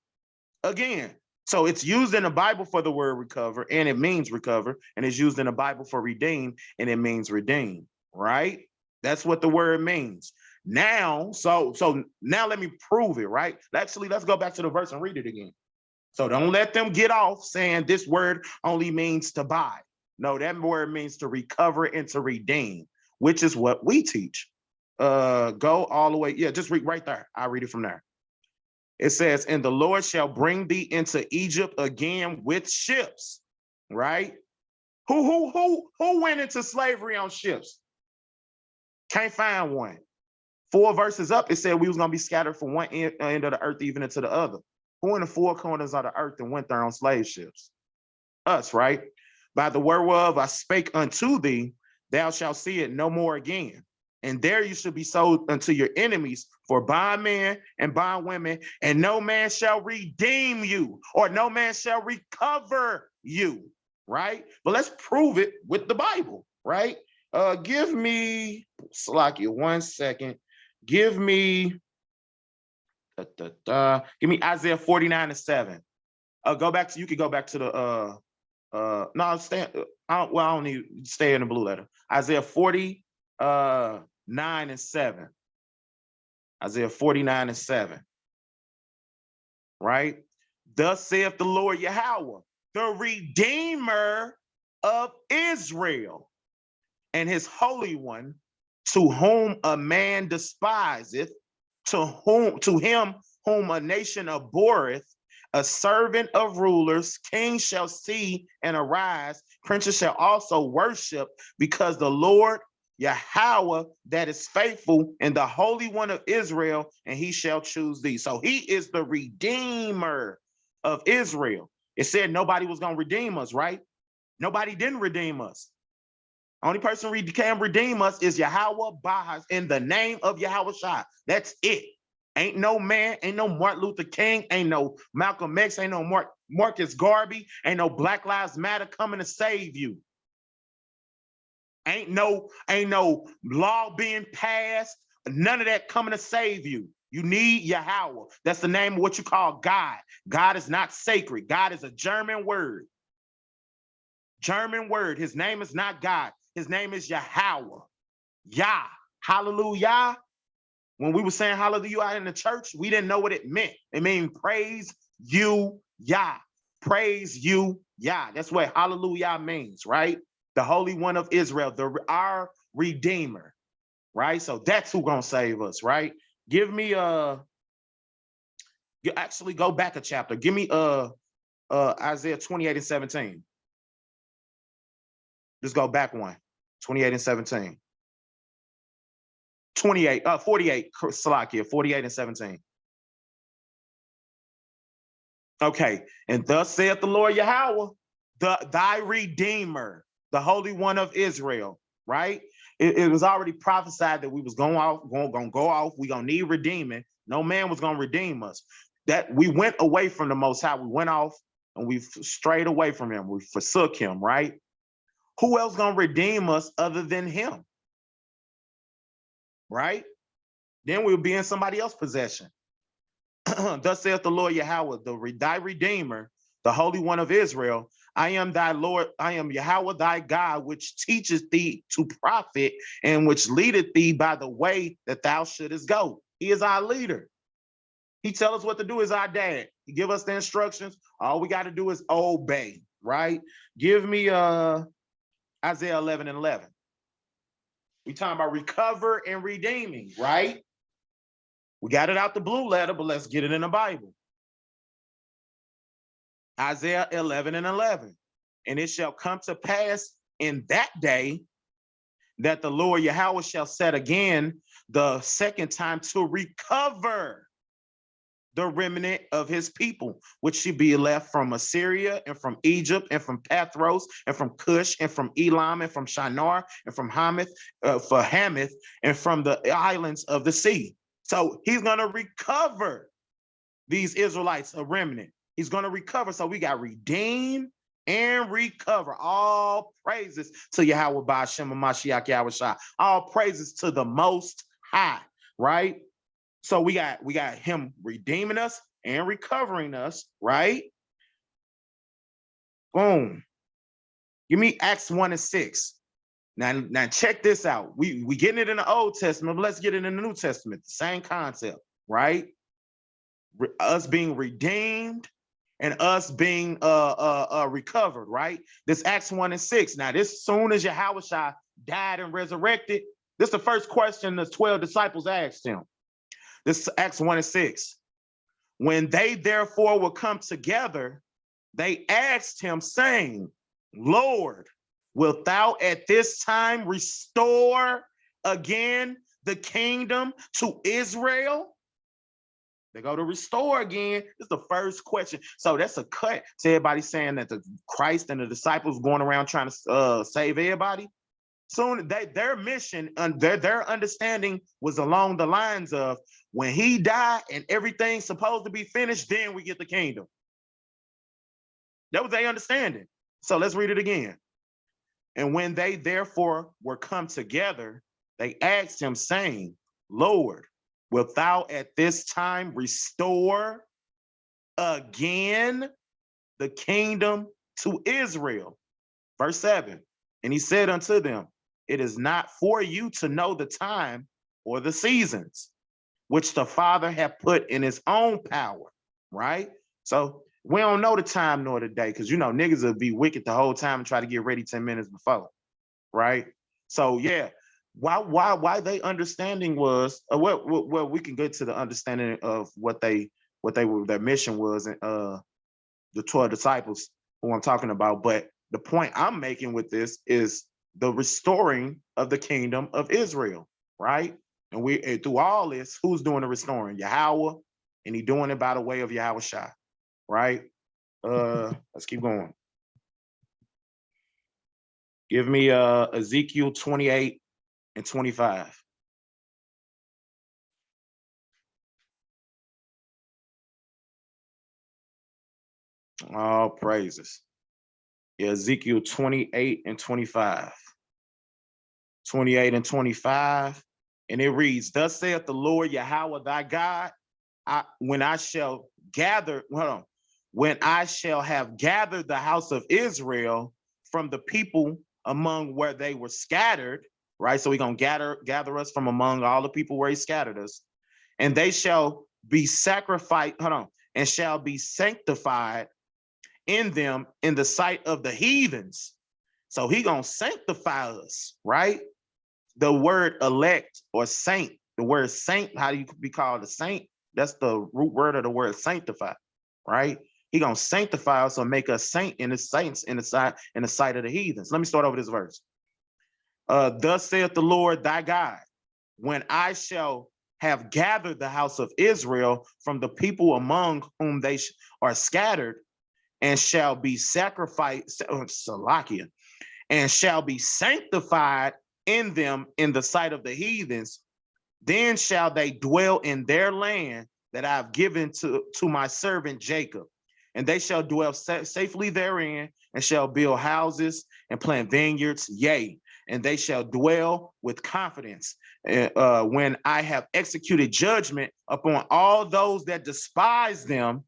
Again, so it's used in the Bible for the word recover, and it means recover, and it's used in the Bible for redeem, and it means redeem, right? That's what the word means. Now, so now let me prove it, right? Actually, let's go back to the verse and read it again. So don't let them get off saying this word only means to buy. No, that word means to recover and to redeem, which is what we teach. Go all the way. Yeah, just read right there. I'll read it from there. It says, and the Lord shall bring thee into Egypt again with ships, right? Who went into slavery on ships? Can't find one. 4 verses up, it said we was gonna be scattered from one end of the earth even into the other. Who in the 4 corners of the earth and went there on slave ships? Us, right? By the whereof I spake unto thee, thou shalt see it no more again. And there you should be sold unto your enemies for bondmen and bondwomen, and no man shall redeem you, or no man shall recover you, right? But let's prove it with the Bible, right? Give me, Salakia, 1 second. Give me Isaiah 49:7. Go back to, you could go back to the no, stay, I don't need, stay in the blue letter. Isaiah 49:7. Isaiah 49:7. Right? Thus saith the Lord Yahweh, the Redeemer of Israel, and his Holy One, to whom a man despiseth, to him whom a nation abhorreth, a servant of rulers, kings shall see and arise, princes shall also worship, because the Lord Yahweh that is faithful, and the Holy One of Israel, and he shall choose thee. So he is the Redeemer of Israel. It said nobody was going to redeem us, right? Nobody didn't redeem us. Only person who can redeem us is Yahweh Bahas, in the name of Yahweh Shai. That's it. Ain't no man, ain't no Martin Luther King, ain't no Malcolm X, ain't no Marcus Garvey, ain't no Black Lives Matter coming to save you. Ain't no law being passed, none of that coming to save you. You need Yahweh. That's the name of what you call God. God is not sacred. God is a German word. German word. His name is not God. His name is Yahweh. Yah. Hallelujah. When we were saying hallelujah in the church, we didn't know what it meant. It means praise you, Yah. Praise you, Yah. That's what hallelujah means, right? The Holy One of Israel, our Redeemer, right? So that's who gonna save us, right? Give me actually go back a chapter. Give me Isaiah 28 and 17. Just go back one. 28 and 17. 48, Salakia, 48 and 17. Okay, and thus saith the Lord Yahweh, thy Redeemer, the Holy One of Israel, right? It was already prophesied that we was going to go off. We gonna need redeeming. No man was gonna redeem us. That we went away from the Most High. We went off and we strayed away from him. We forsook him, right? Who else gonna redeem us other than him, right? Then we'll be in somebody else's possession. Thus saith the Lord Yahweh, thy Redeemer, the Holy One of Israel. I am thy Lord, I am Yahweh thy God, which teacheth thee to profit and which leadeth thee by the way that thou shouldest go. He is our leader. He tell us what to do, is our dad. He give us the instructions. All we got to do is obey, right? Give me Isaiah 11 and 11. We talking about recover and redeeming, right? We got it out the blue letter, but let's get it in the Bible. Isaiah 11 and 11. And it shall come to pass in that day that the Lord Yahweh shall set again the second time to recover the remnant of his people, which should be left from Assyria and from Egypt and from Pathros and from Cush and from Elam and from Shinar and from Hamath, and from the islands of the sea. So he's going to recover these Israelites, a remnant. He's going to recover. So we got redeem and recover. All praises to Yahweh Ba'ashem Mashiach Yahweh Shai. All praises to the Most High, right? So we got him redeeming us and recovering us, right? Boom. Give me Acts 1 and 6. Now check this out. We getting it in the Old Testament, but let's get it in the New Testament. The same concept, right? Us being redeemed and us being recovered, right? This Acts 1 and 6. Now, this soon as Yahushua died and resurrected, this is the first question the 12 disciples asked him. This is Acts 1 and 6. When they therefore will come together, they asked him, saying, Lord, wilt thou at this time restore again the kingdom to Israel? They go to restore again. This is the first question. So that's a cut to everybody saying that the Christ and the disciples going around trying to save everybody. Soon their mission and their understanding was along the lines of when he died and everything's supposed to be finished, then we get the kingdom. That was their understanding. So let's read it again. And when they therefore were come together, they asked him, saying, Lord, wilt thou at this time restore again the kingdom to Israel? Verse 7. And he said unto them, it is not for you to know the time or the seasons, which the Father hath put in his own power, right? So we don't know the time nor the day, because niggas will be wicked the whole time and try to get ready 10 minutes before, right? So yeah, why they understanding was well, we can get to the understanding of what their mission was, and the 12 disciples who I'm talking about. But the point I'm making with this is the restoring of the kingdom of Israel, right? And through all this, who's doing the restoring? Yahweh, and he doing it by the way of Yahweh Shai, right? Let's keep going. Give me Ezekiel 28 and 25. All praises. Yeah, Ezekiel 28 and 25. 28 and 25. And it reads, thus saith the Lord Yahweh thy God, when I shall have gathered the house of Israel from the people among where they were scattered, right? So he's gonna gather us from among all the people where he scattered us, and they shall be sacrificed, and shall be sanctified in them in the sight of the heathens. So he gonna sanctify us, right? The word elect or saint, the word saint, how do you be called a saint? That's the root word of the word sanctify, right? He gonna sanctify us or make us saint in the saints in the sight of the heathens. Let me start over this verse. Thus saith the Lord thy God, when I shall have gathered the house of Israel from the people among whom they are scattered, and shall be sacrificed, Salakia, and shall be sanctified in them in the sight of the heathens, then shall they dwell in their land that I have given to my servant Jacob. And they shall dwell safely therein, and shall build houses and plant vineyards, yea, and they shall dwell with confidence when I have executed judgment upon all those that despise them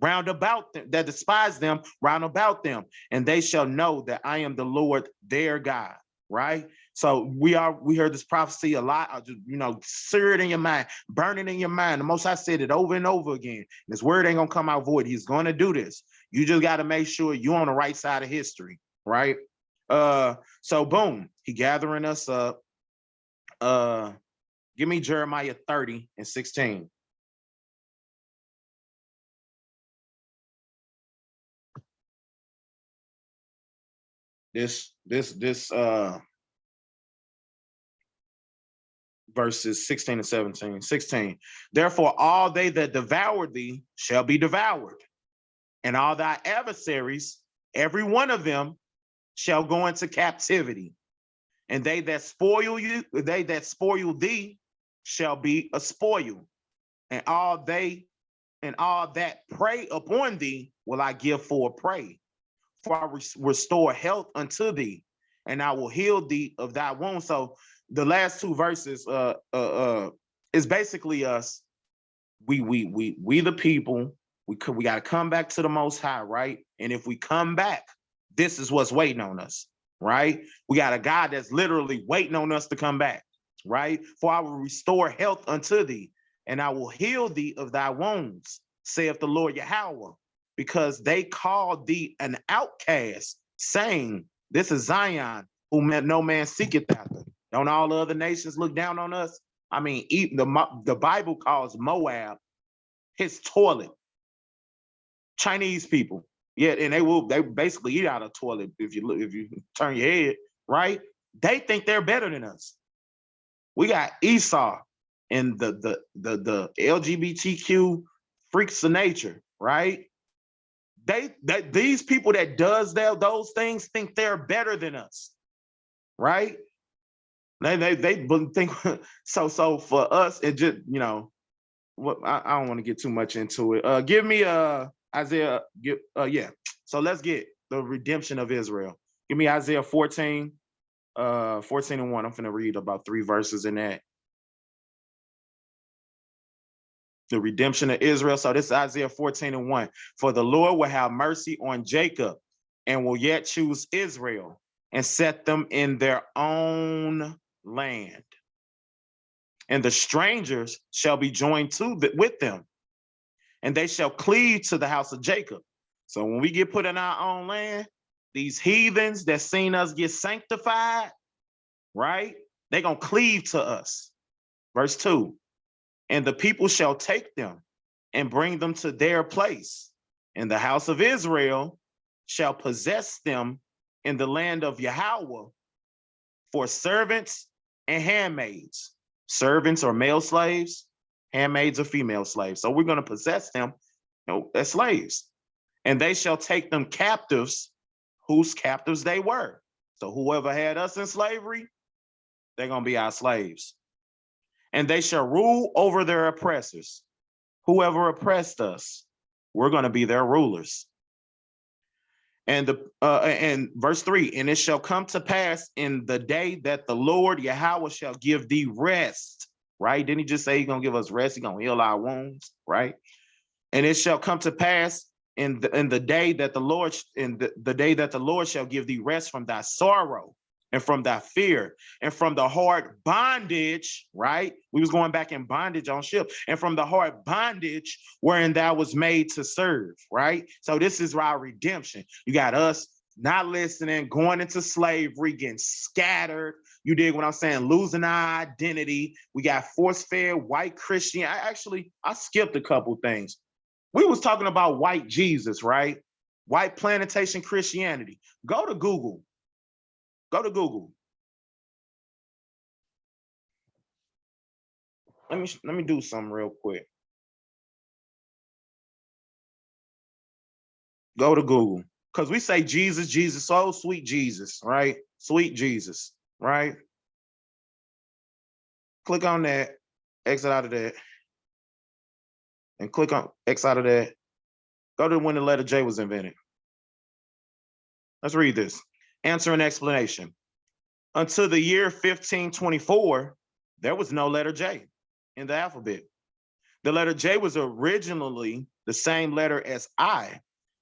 round about them, that despise them round about them, and they shall know that I am the Lord their God. Right? So we heard this prophecy a lot. I just, sear it in your mind, burn it in your mind. The Most High said it over and over again. This word ain't gonna come out void. He's gonna do this. You just got to make sure you're on the right side of history, right? So boom, he gathering us up. Give me Jeremiah 30 and 16. This verses 16 and 17. 16. Therefore, all they that devour thee shall be devoured, and all thy adversaries, every one of them, shall go into captivity. And they that spoil thee shall be a spoil, and all that prey upon thee will I give for a prey. For I restore health unto thee, and I will heal thee of thy wounds. So the last two verses is basically us. We the people. We got to come back to the Most High, right? And if we come back, this is what's waiting on us, right? We got a God that's literally waiting on us to come back, right? For I will restore health unto thee, and I will heal thee of thy wounds, saith the Lord Yahweh, because they called thee an outcast, saying, this is Zion, whom no man seeketh after. Don't all the other nations look down on us? I mean, even the Bible calls Moab his toilet. Chinese people, yeah, and they basically eat out of toilet if you turn your head, right? They think they're better than us. We got Esau and the LGBTQ freaks of nature, right? These people that does those things think they're better than us, right? They think so for us. It just I don't want to get too much into it. Give me Isaiah. Yeah. So let's get the redemption of Israel. Give me Isaiah 14, 14 and 1. I'm finna read about 3 verses in that. The redemption of Israel. So this is Isaiah 14 and 1. For the Lord will have mercy on Jacob and will yet choose Israel and set them in their own land. And the strangers shall be joined with them, and they shall cleave to the house of Jacob. So when we get put in our own land, these heathens that seen us get sanctified, right? They're going to cleave to us. Verse 2, and the people shall take them and bring them to their place, and the house of Israel shall possess them in the land of Yahweh for servants and handmaids. Servants are male slaves, handmaids are female slaves. So we're going to possess them as slaves. And they shall take them captives, whose captives they were. So whoever had us in slavery, they're going to be our slaves. And they shall rule over their oppressors. Whoever oppressed us, we're going to be their rulers. And verse 3, and it shall come to pass in the day that the Lord Yahweh shall give thee rest, right? Didn't he just say he's going to give us rest? He's going to heal our wounds, right? And it shall come to pass in the day that the Lord, the day that the Lord shall give thee rest from thy sorrow and from that fear, and from the hard bondage, right? We was going back in bondage on ship, and from the hard bondage wherein thou was made to serve, right? So this is our redemption. You got us not listening, going into slavery, getting scattered. You dig what I'm saying? Losing our identity. We got force-fed white Christian. I skipped a couple things. We was talking about white Jesus, right? White plantation Christianity. Go to Google. Go to Google. Let me do something real quick. Go to Google. Because we say Jesus, Jesus, oh sweet Jesus, right? Sweet Jesus, right? Click on that, exit out of that, and click on X out of that. Go to when the letter J was invented. Let's read this. Answer and explanation. Until the year 1524, there was no letter J in the alphabet. The letter J was originally the same letter as I.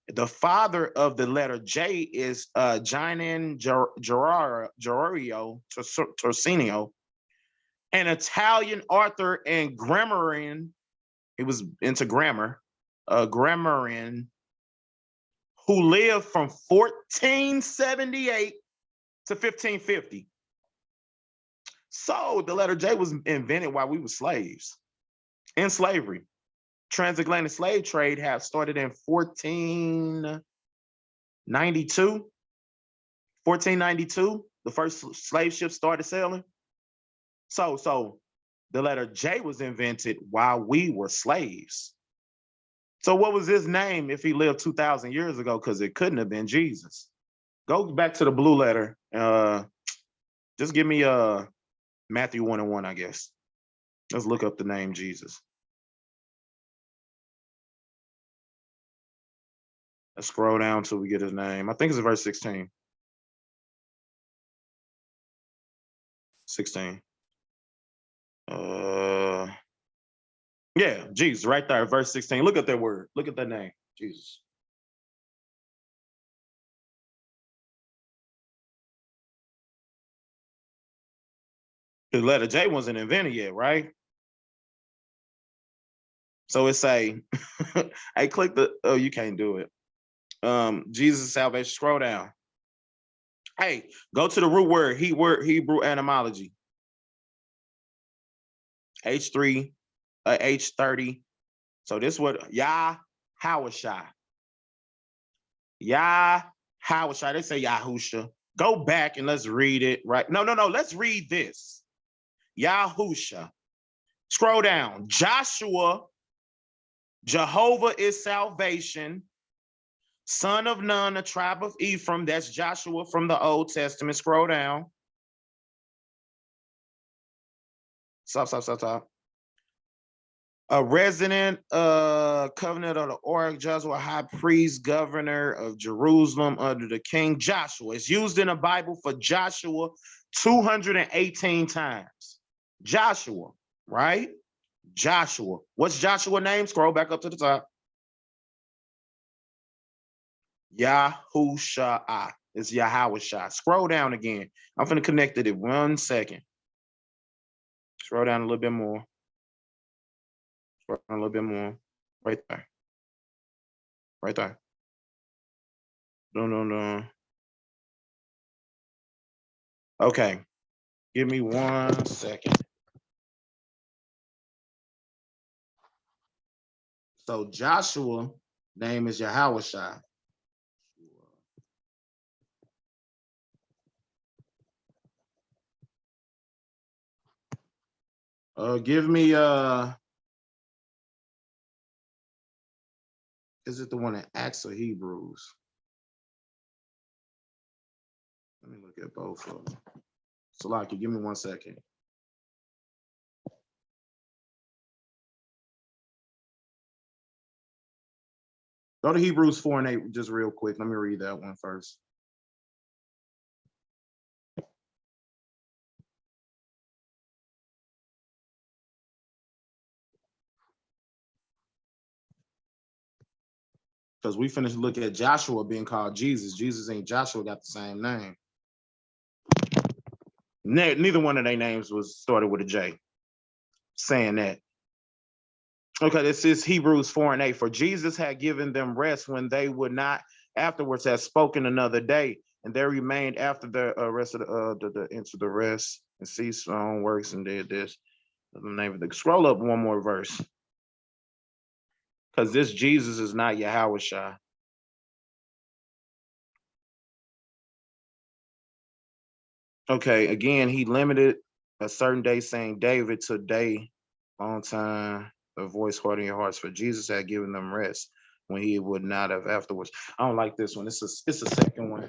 The father of the letter J is Gian Giorgio Torsinio, an Italian author and grammarian. He was into grammar, a grammarian who lived from 1478 to 1550. So the letter J was invented while we were slaves in slavery. Transatlantic slave trade have started in 1492. 1492, the first slave ship started sailing. So the letter J was invented while we were slaves. So what was his name if he lived 2,000 years ago? Because it couldn't have been Jesus. Go back to the blue letter. Just give me Matthew 1:1, I guess. Let's look up the name Jesus. Let's scroll down till we get his name. I think it's verse 16. 16. Yeah, Jesus, right there, verse 16. Look at that word. Look at that name, Jesus. The letter J wasn't invented yet, right? So it's a, hey, click the, oh, you can't do it. Jesus' salvation, scroll down. Hey, go to the root word, Hebrew etymology. H3, H30. So this what Yahawashai. Yahawashai. They say Yahusha. Go back and let's read it, right? No. Let's read this. Yahusha. Scroll down. Joshua. Jehovah is salvation. Son of Nun, the tribe of Ephraim. That's Joshua from the Old Testament. Scroll down. Stop. A resident covenant of the Ark, Joshua, high priest, governor of Jerusalem under the king Joshua. It's used in the Bible for Joshua 218 times. Joshua, right? Joshua. What's Joshua's name? Scroll back up to the top. Yahushua. It's Yahawashai. Scroll down again. I'm going to connect it in 1 second. Scroll down a little bit more. Scroll down a little bit more. Right there. Right there. No. Okay. Give me 1 second. So Joshua name is Yahawashai. Give me is it the one in Acts or Hebrews? Let me look at both of them. Salaki, give me 1 second. Go to Hebrews 4:8 just real quick. Let me read that one first. Because we finished looking at Joshua being called Jesus. Jesus ain't Joshua, got the same name. Neither one of their names was started with a J, saying that. Okay, this is Hebrews 4:8. For Jesus had given them rest when they would not afterwards have spoken another day, and there remained after the rest of the into the rest and ceased their own works and did this. The name of the scroll up one more verse, because this Jesus is not Yahweh Shai. Okay, again, he limited a certain day, saying David today, on time, a voice harden your hearts. For Jesus had given them rest when he would not have afterwards. I don't like this one. It's a second one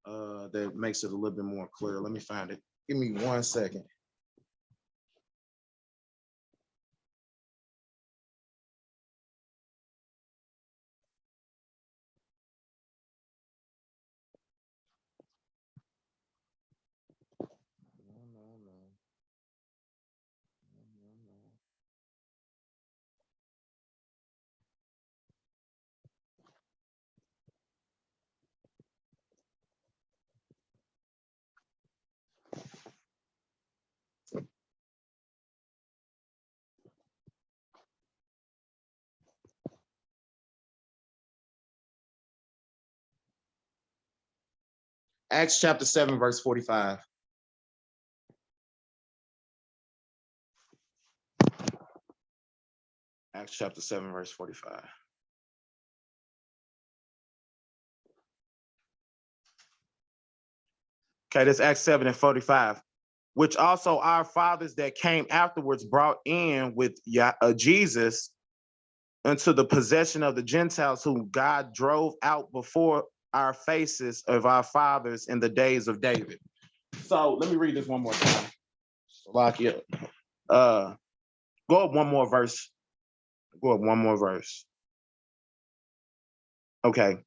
that makes it a little bit more clear. Let me find it. Give me 1 second. Acts chapter 7, verse 45. Acts chapter 7, verse 45. Okay, this Acts 7 and 45. Which also our fathers that came afterwards brought in with Jesus into the possession of the Gentiles, whom God drove out before our faces of our fathers in the days of David. So let me read this one more time. Lock it up. Go up one more verse. Go up one more verse. Okay,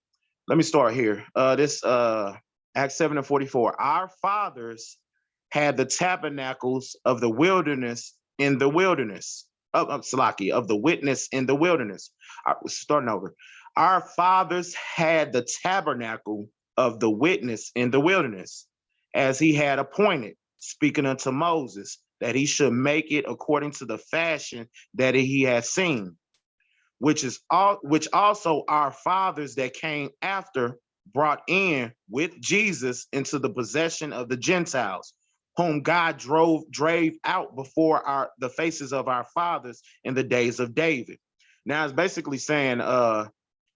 let me start here. This Acts 7 and 44. Our fathers had the tabernacles of the wilderness in the wilderness. Salaki, of the witness in the wilderness. Starting over. Our fathers had the tabernacle of the witness in the wilderness, as he had appointed, speaking unto Moses, that he should make it according to the fashion that he had seen, which also our fathers that came after brought in with Jesus into the possession of the Gentiles, whom God drove out before the faces of our fathers in the days of David. Now it's basically saying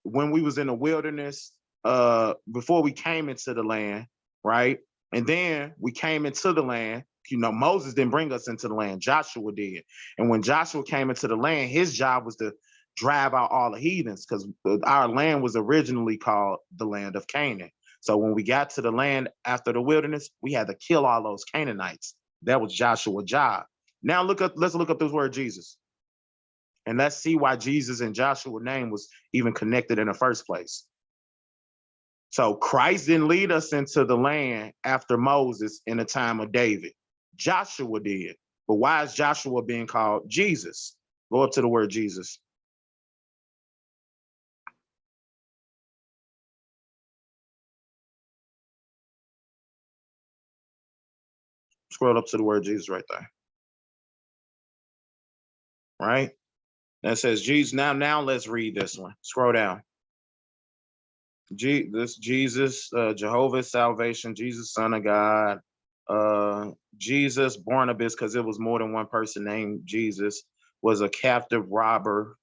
when we was in the wilderness, before we came into the land, right? And then we came into the land. You know, Moses didn't bring us into the land, Joshua did. And when Joshua came into the land, his job was to drive out all the heathens, because our land was originally called the land of Canaan. So when we got to the land after the wilderness, we had to kill all those Canaanites. That was Joshua's job. Now let's look up this word Jesus. And let's see why Jesus and Joshua's name was even connected in the first place. So Christ didn't lead us into the land after Moses in the time of David. Joshua did. But why is Joshua being called Jesus? Go up to the word Jesus. Scroll up to the word Jesus right there. Right? That says Jesus. Now let's read this one. Scroll down. This Jesus, Jehovah's salvation, Jesus, Son of God, Jesus, Barnabas, because it was more than one person named Jesus, was a captive robber.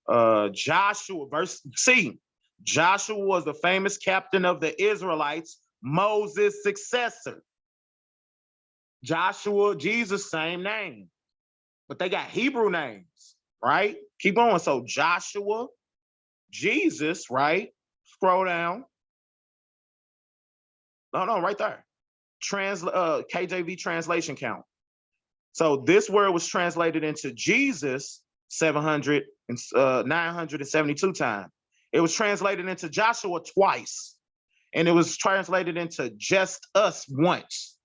Joshua, verse C, Joshua was the famous captain of the Israelites, Moses' successor. Joshua, Jesus, same name, but they got Hebrew names, right? Keep going. So Joshua, Jesus, right? Scroll down. No, right there. KJV translation count. So this word was translated into Jesus 972 times. It was translated into Joshua twice, and it was translated into just us once,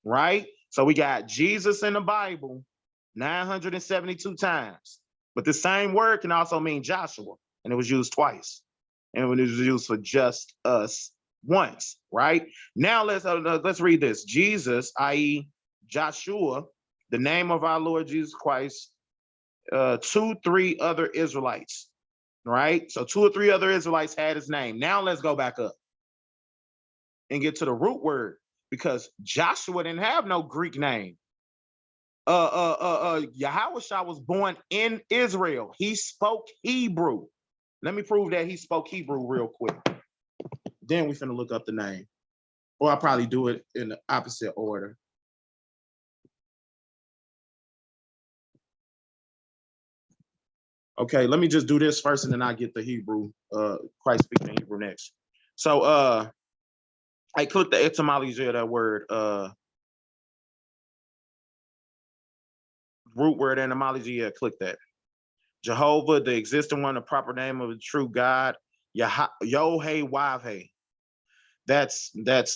right? So we got Jesus in the Bible 972 times, but the same word can also mean Joshua, and it was used twice, and when it was used for just us once, right? Now let's read this. Jesus, i.e. Joshua, the name of our Lord Jesus Christ, 2, 3 other Israelites, right? So 2 or 3 other Israelites had his name. Now let's go back up and get to the root word, because Joshua didn't have no Greek name. Yahushua was born in Israel. He spoke Hebrew. Let me prove that he spoke Hebrew real quick. Then we finna look up the name. Or I'll probably do it in the opposite order. Okay, let me just do this first and then I get the Hebrew, Christ speaking Hebrew next. So I click the etymology of that word, root word etymology, yeah, click that. Jehovah, the existing one, the proper name of the true God, Yod-Heh-Wav-Heh. That's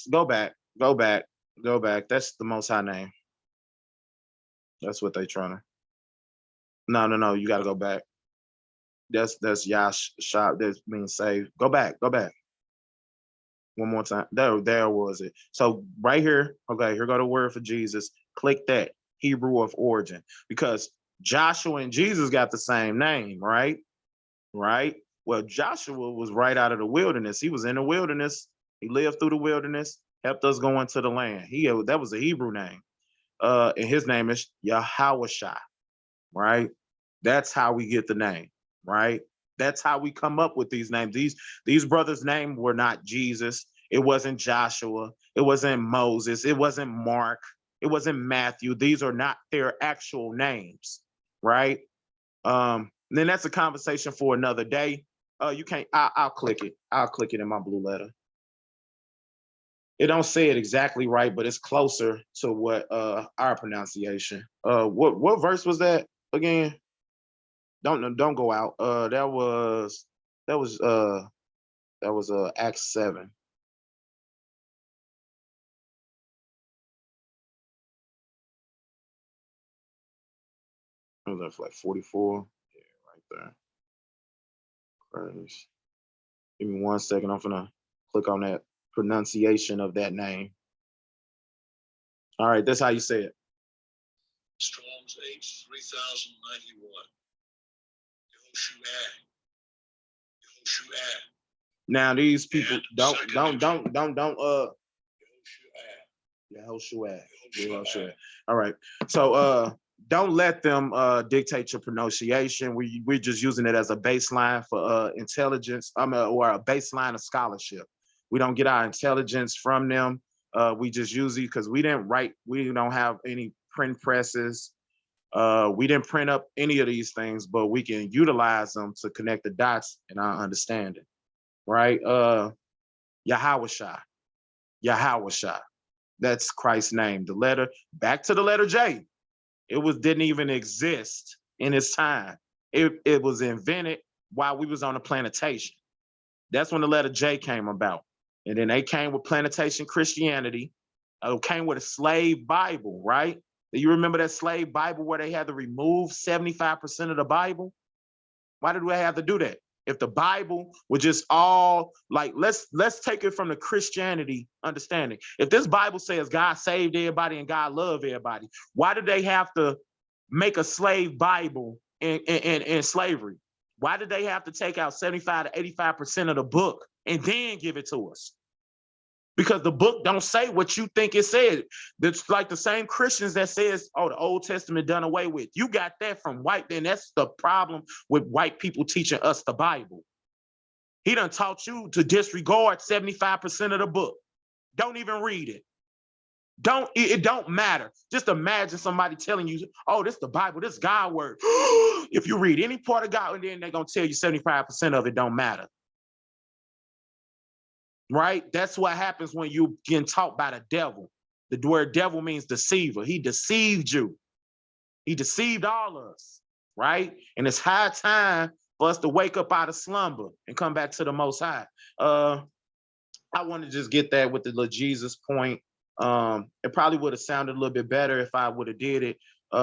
go back. That's the Most High name. That's what they trying to. No, you got to go back. That's Yash Shop. That means save. Go back. One more time. There was it. So right here, okay, here go the word for Jesus. Click that, Hebrew of origin, because Joshua and Jesus got the same name, right? Right. Well, Joshua was right out of the wilderness. He was in the wilderness. He lived through the wilderness, helped us go into the land. That was a Hebrew name. And his name is Yahushua, right? That's how we get the name, right? That's how we come up with these names. These brothers' names were not Jesus. It wasn't Joshua. It wasn't Moses. It wasn't Mark. It wasn't Matthew. These are not their actual names, right? Then that's a conversation for another day. You can't. I'll click it. I'll click it in my blue letter. It don't say it exactly right, but it's closer to what our pronunciation. What verse was that again? Don't go out. That was Acts 7. It was like 44. Yeah, right there. Christ. Give me 1 second. I'm gonna click on that pronunciation of that name. All right, that's how you say it. Strong's H 3091. Yehoshua. Now these people And don't Yehoshua. Yehoshua. All right. So don't let them dictate your pronunciation. We're just using it as a baseline for intelligence, or a baseline of scholarship. We don't get our intelligence from them. We just use it because we didn't write, we don't have any print presses. We didn't print up any of these things, but we can utilize them to connect the dots in our understanding. Right? Yahushua. That's Christ's name. The letter, back to the letter J. It didn't even exist in its time. It was invented while we was on a plantation. That's when the letter J came about. And then they came with plantation Christianity. Came with a slave Bible, right? Do you remember that slave Bible where they had to remove 75% of the Bible? Why did we have to do that? If the Bible was just all like, let's take it from the Christianity understanding. If this Bible says God saved everybody and God loved everybody, why did they have to make a slave Bible in slavery? Why did they have to take out 75 to 85% of the book and then give it to us? Because the book don't say what you think it said. It's like the same Christians that says, oh, the Old Testament done away with. You got that from white. Then that's the problem with white people teaching us the Bible. He done taught you to disregard 75% of the book. Don't even read it. It don't matter. Just imagine somebody telling you, oh, this is the Bible, this is God's word. If you read any part of God, and then they're going to tell you 75% of it don't matter. Right? That's what happens when you getting taught by the devil. The word devil means deceiver. He deceived you. He deceived all of us, right? And it's high time for us to wake up out of slumber and come back to the Most High. I want to just get that with the little Jesus point. It probably would have sounded a little bit better if I would have did it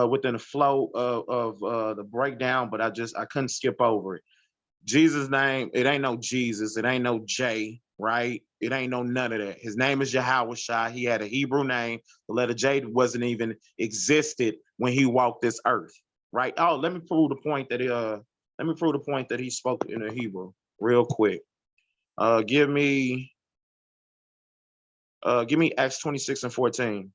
within the flow of the breakdown, but I couldn't skip over it. Jesus' name, it ain't no Jesus, it ain't no J. right? It ain't no none of that. His name is Yahushua. He had a Hebrew name. The letter J wasn't even existed when he walked this earth, right? Oh, let me prove the point that he spoke in the Hebrew real quick. Give me Acts 26 and 14.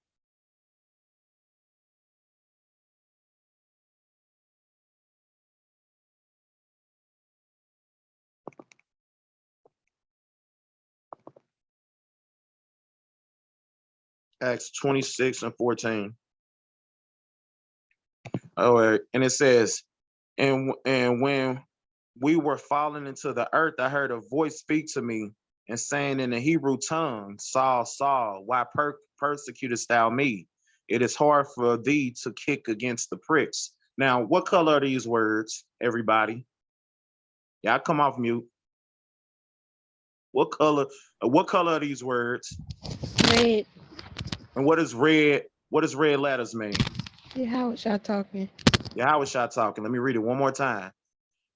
Acts 26 and 14. Oh, and it says, and when we were falling into the earth, I heard a voice speak to me and saying in the Hebrew tongue, Saul, Saul, why persecutest thou me? It is hard for thee to kick against the pricks. Now, what color are these words, everybody? Yeah, come off mute. What color are these words? Red. And what does red letters mean? Yeah, how was y'all talking? Yeah, how was y'all talking? Let me read it one more time.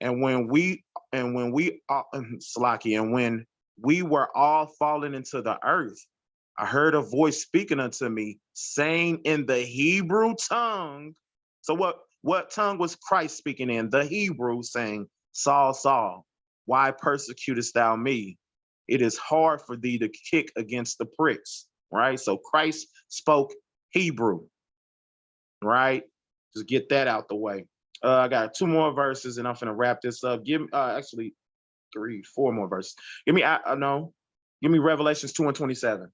And when we Slacky, and when we were all falling into the earth, I heard a voice speaking unto me, saying in the Hebrew tongue. So what tongue was Christ speaking in? The Hebrew, saying, Saul, Saul, why persecutest thou me? It is hard for thee to kick against the pricks, right? So Christ spoke Hebrew, right? Just get that out the way. I got 2 more verses and I'm gonna wrap this up. Give me actually 4 more verses. Give me Revelations 2 and 27.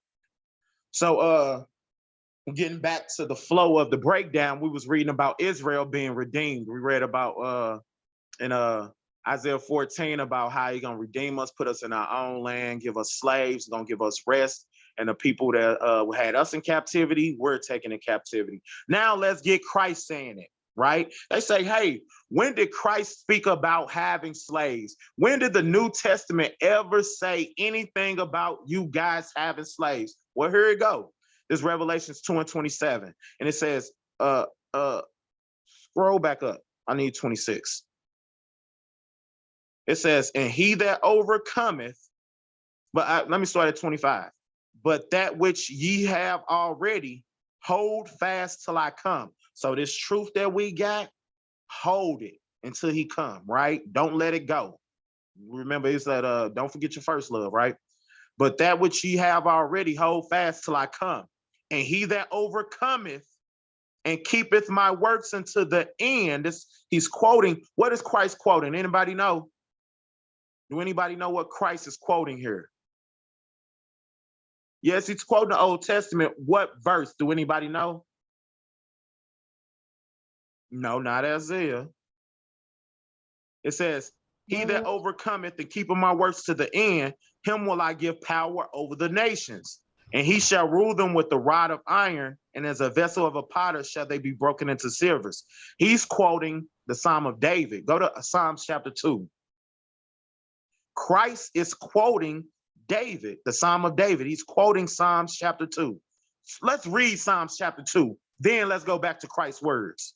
So getting back to the flow of the breakdown, we was reading about Israel being redeemed. We read about in Isaiah 14 about how he's gonna redeem us, put us in our own land, give us slaves, gonna give us rest. And the people that had us in captivity, we're taken in captivity. Now let's get Christ saying it, right? They say, hey, when did Christ speak about having slaves? When did the New Testament ever say anything about you guys having slaves? Well, here it go. This Revelations 2 and 27. And it says, scroll back up. I need 26. It says, and he that overcometh, let me start at 25. But that which ye have already, hold fast till I come. So this truth that we got, hold it until he come, right? Don't let it go. Remember, it's that don't forget your first love, right? But that which ye have already, hold fast till I come. And he that overcometh and keepeth my works unto the end. He's quoting. What is Christ quoting? Anybody know? Do anybody know what Christ is quoting here? Yes, he's quoting the Old Testament. What verse? Do anybody know? No, not Isaiah. It says, he that overcometh and keepeth my works to the end, him will I give power over the nations. And he shall rule them with the rod of iron, and as a vessel of a potter shall they be broken into silvers. He's quoting the Psalm of David. Go to Psalms chapter 2. Christ is quoting David, the Psalm of David. He's quoting Psalms chapter 2. Let's read Psalms chapter 2. Then let's go back to Christ's words.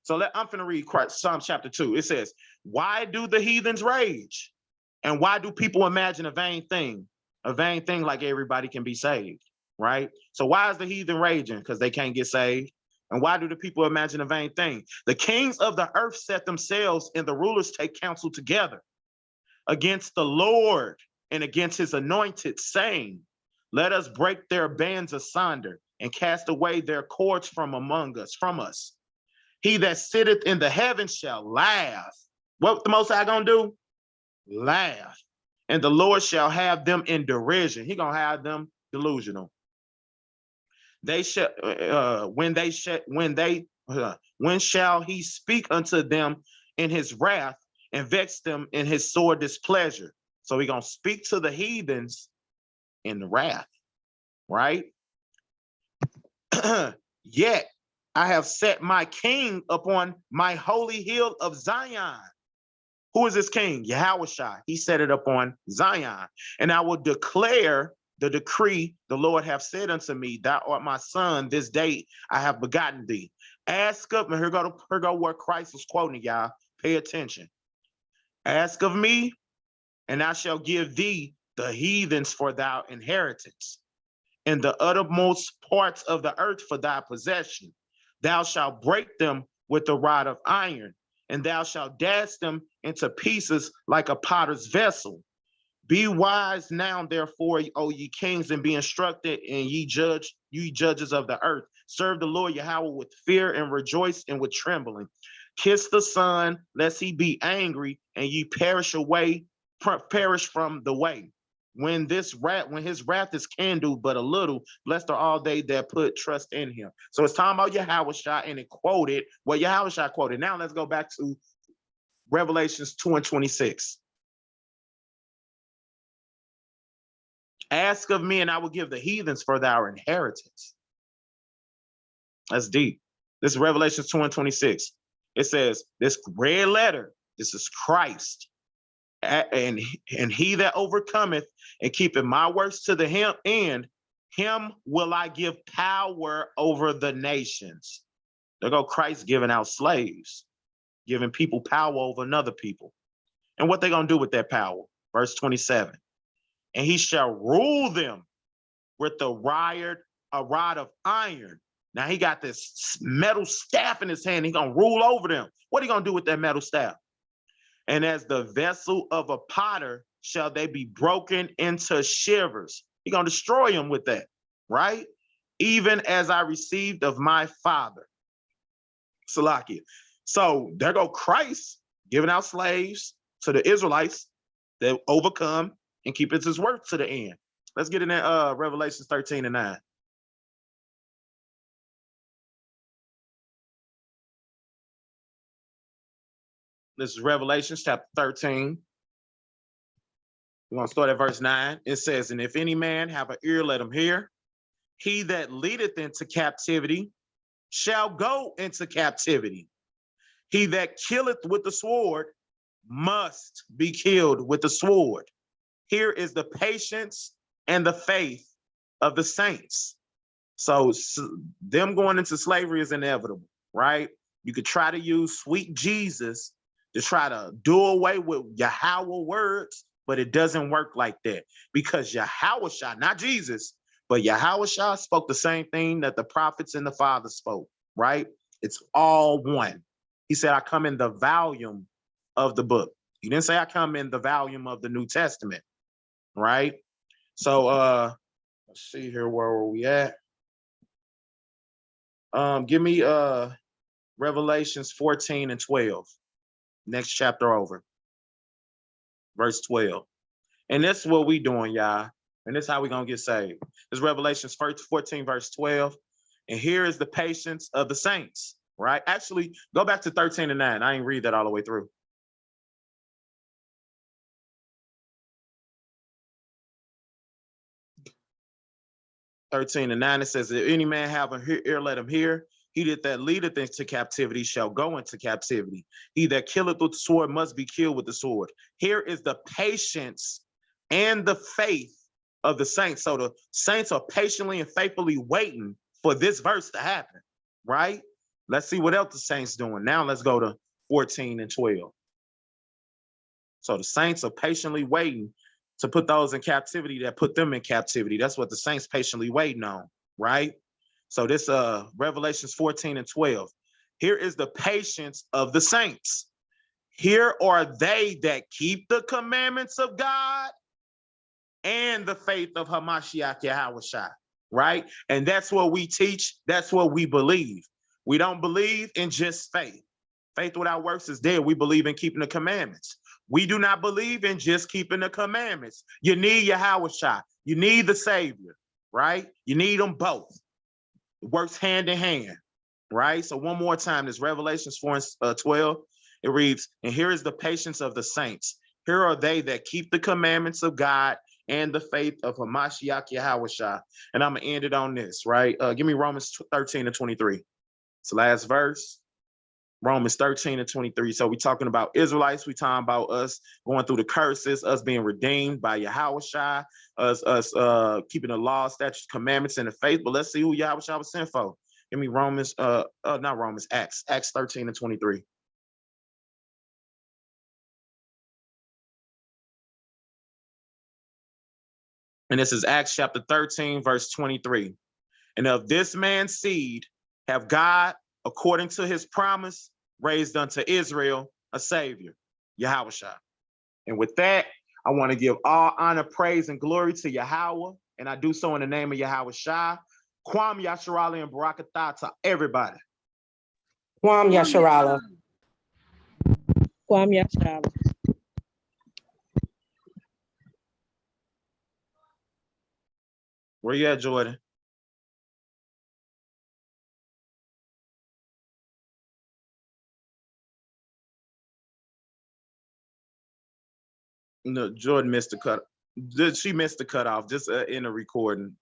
So I'm going to read Psalm chapter 2. It says, why do the heathens rage? And why do people imagine a vain thing? A vain thing like everybody can be saved, right? So why is the heathen raging? Because they can't get saved. And why do the people imagine a vain thing? The kings of the earth set themselves and the rulers take counsel together against the Lord and against his anointed, saying, let us break their bands asunder and cast away their cords from us. He that sitteth in the heavens shall laugh. What the Most High gonna do? Laugh. And the Lord shall have them in derision. He gonna have them delusional. They shall when shall he speak unto them in his wrath and vex them in his sore displeasure? So he gonna speak to the heathens in the wrath, right? Yet I have set my king upon my holy hill of Zion. Who is this king? Yahushua. He set it upon Zion. And I will declare the decree the Lord hath said unto me, thou art my son, this day I have begotten thee. Ask of me, here go what Christ was quoting, y'all. Pay attention. Ask of me, and I shall give thee the heathens for thy inheritance, and the uttermost parts of the earth for thy possession. Thou shalt break them with the rod of iron, and thou shalt dash them into pieces like a potter's vessel. Be wise now, therefore, O ye kings, and be instructed, and ye judges of the earth. Serve the Lord Yahweh with fear and rejoice and with trembling. Kiss the Son, lest he be angry, and ye perish from the way. When his wrath is kindled but a little, blessed are all they that put trust in him. So it's talking about Yahushua, and it quoted what Yahushua quoted. Now let's go back to Revelations 2:26. Ask of me, and I will give the heathens for our inheritance. That's deep. This is Revelation 2:26. It says, this red letter, this is Christ. And he that overcometh and keepeth my works to the end, him will I give power over the nations. There go Christ giving out slaves, giving people power over another people. And what they gonna do with that power? Verse 27. And he shall rule them with a rod of iron. Now he got this metal staff in his hand. He's gonna rule over them. What are you gonna do with that metal staff? And as the vessel of a potter shall they be broken into shivers. He's gonna destroy them with that, right? Even as I received of my Father. Salakia. So there go Christ giving out slaves to the Israelites that overcome and keep his work to the end. Let's get in that Revelation 13:9. This is Revelation chapter 13. We're going to start at verse 9. It says, and if any man have an ear, let him hear. He that leadeth into captivity shall go into captivity. He that killeth with the sword must be killed with the sword. Here is the patience and the faith of the saints. So them going into slavery is inevitable, right? You could try to use sweet Jesus to try to do away with Yahweh words, but it doesn't work like that, because Yahweh, not Jesus, but Yahweh spoke the same thing that the prophets and the fathers spoke, right? It's all one. He said, I come in the volume of the book. He didn't say I come in the volume of the New Testament, right? So let's see here, where were we at? Give me Revelations 14:12. Next chapter over. Verse 12. And that's what we doing, y'all. And this is how we gonna get saved. This is Revelations 14, verse 12. And here is the patience of the saints, right? Actually, go back to 13:9. I ain't read that all the way through. 13:9, it says, if any man have an ear, let him hear. He that leadeth into captivity shall go into captivity. He that killeth with the sword must be killed with the sword. Here is the patience and the faith of the saints. So the saints are patiently and faithfully waiting for this verse to happen, right? Let's see what else the saints doing. Now let's go to 14:12. So the saints are patiently waiting to put those in captivity that put them in captivity. That's what the saints patiently waiting on, right? So this Revelations 14:12. Here is the patience of the saints. Here are they that keep the commandments of God and the faith of Hamashiach Yahushua, right? And that's what we teach. That's what we believe. We don't believe in just faith. Faith without works is dead. We believe in keeping the commandments. We do not believe in just keeping the commandments. You need Yahushua. You need the Savior, right? You need them both. It works hand in hand, right? So one more time, this Revelations 4:12, it reads, and here is the patience of the saints. Here are they that keep the commandments of God and the faith of Hamashiach Yahushua. And I'm going to end it on this, right? Give me Romans 13:23. It's the last verse. Romans 13:23. So we're talking about Israelites. We're talking about us going through the curses, us being redeemed by Yahushua, us keeping the law, statutes, commandments, and the faith. But let's see who Yahushua was sent for. Give me Romans, not Romans, Acts 13:23. And this is Acts chapter 13, verse 23. And of this man's seed have God, according to his promise, raised unto Israel a savior, Yahushua. And with that, I want to give all honor, praise, and glory to Yahweh. And I do so in the name of Yahushua. Kwam Yasharali and Barakatah to everybody. Kwam Yasharala. Kwam Yashala. Where you at, Jordan? No, Jordan missed the cut. She missed the cutoff just in the recording.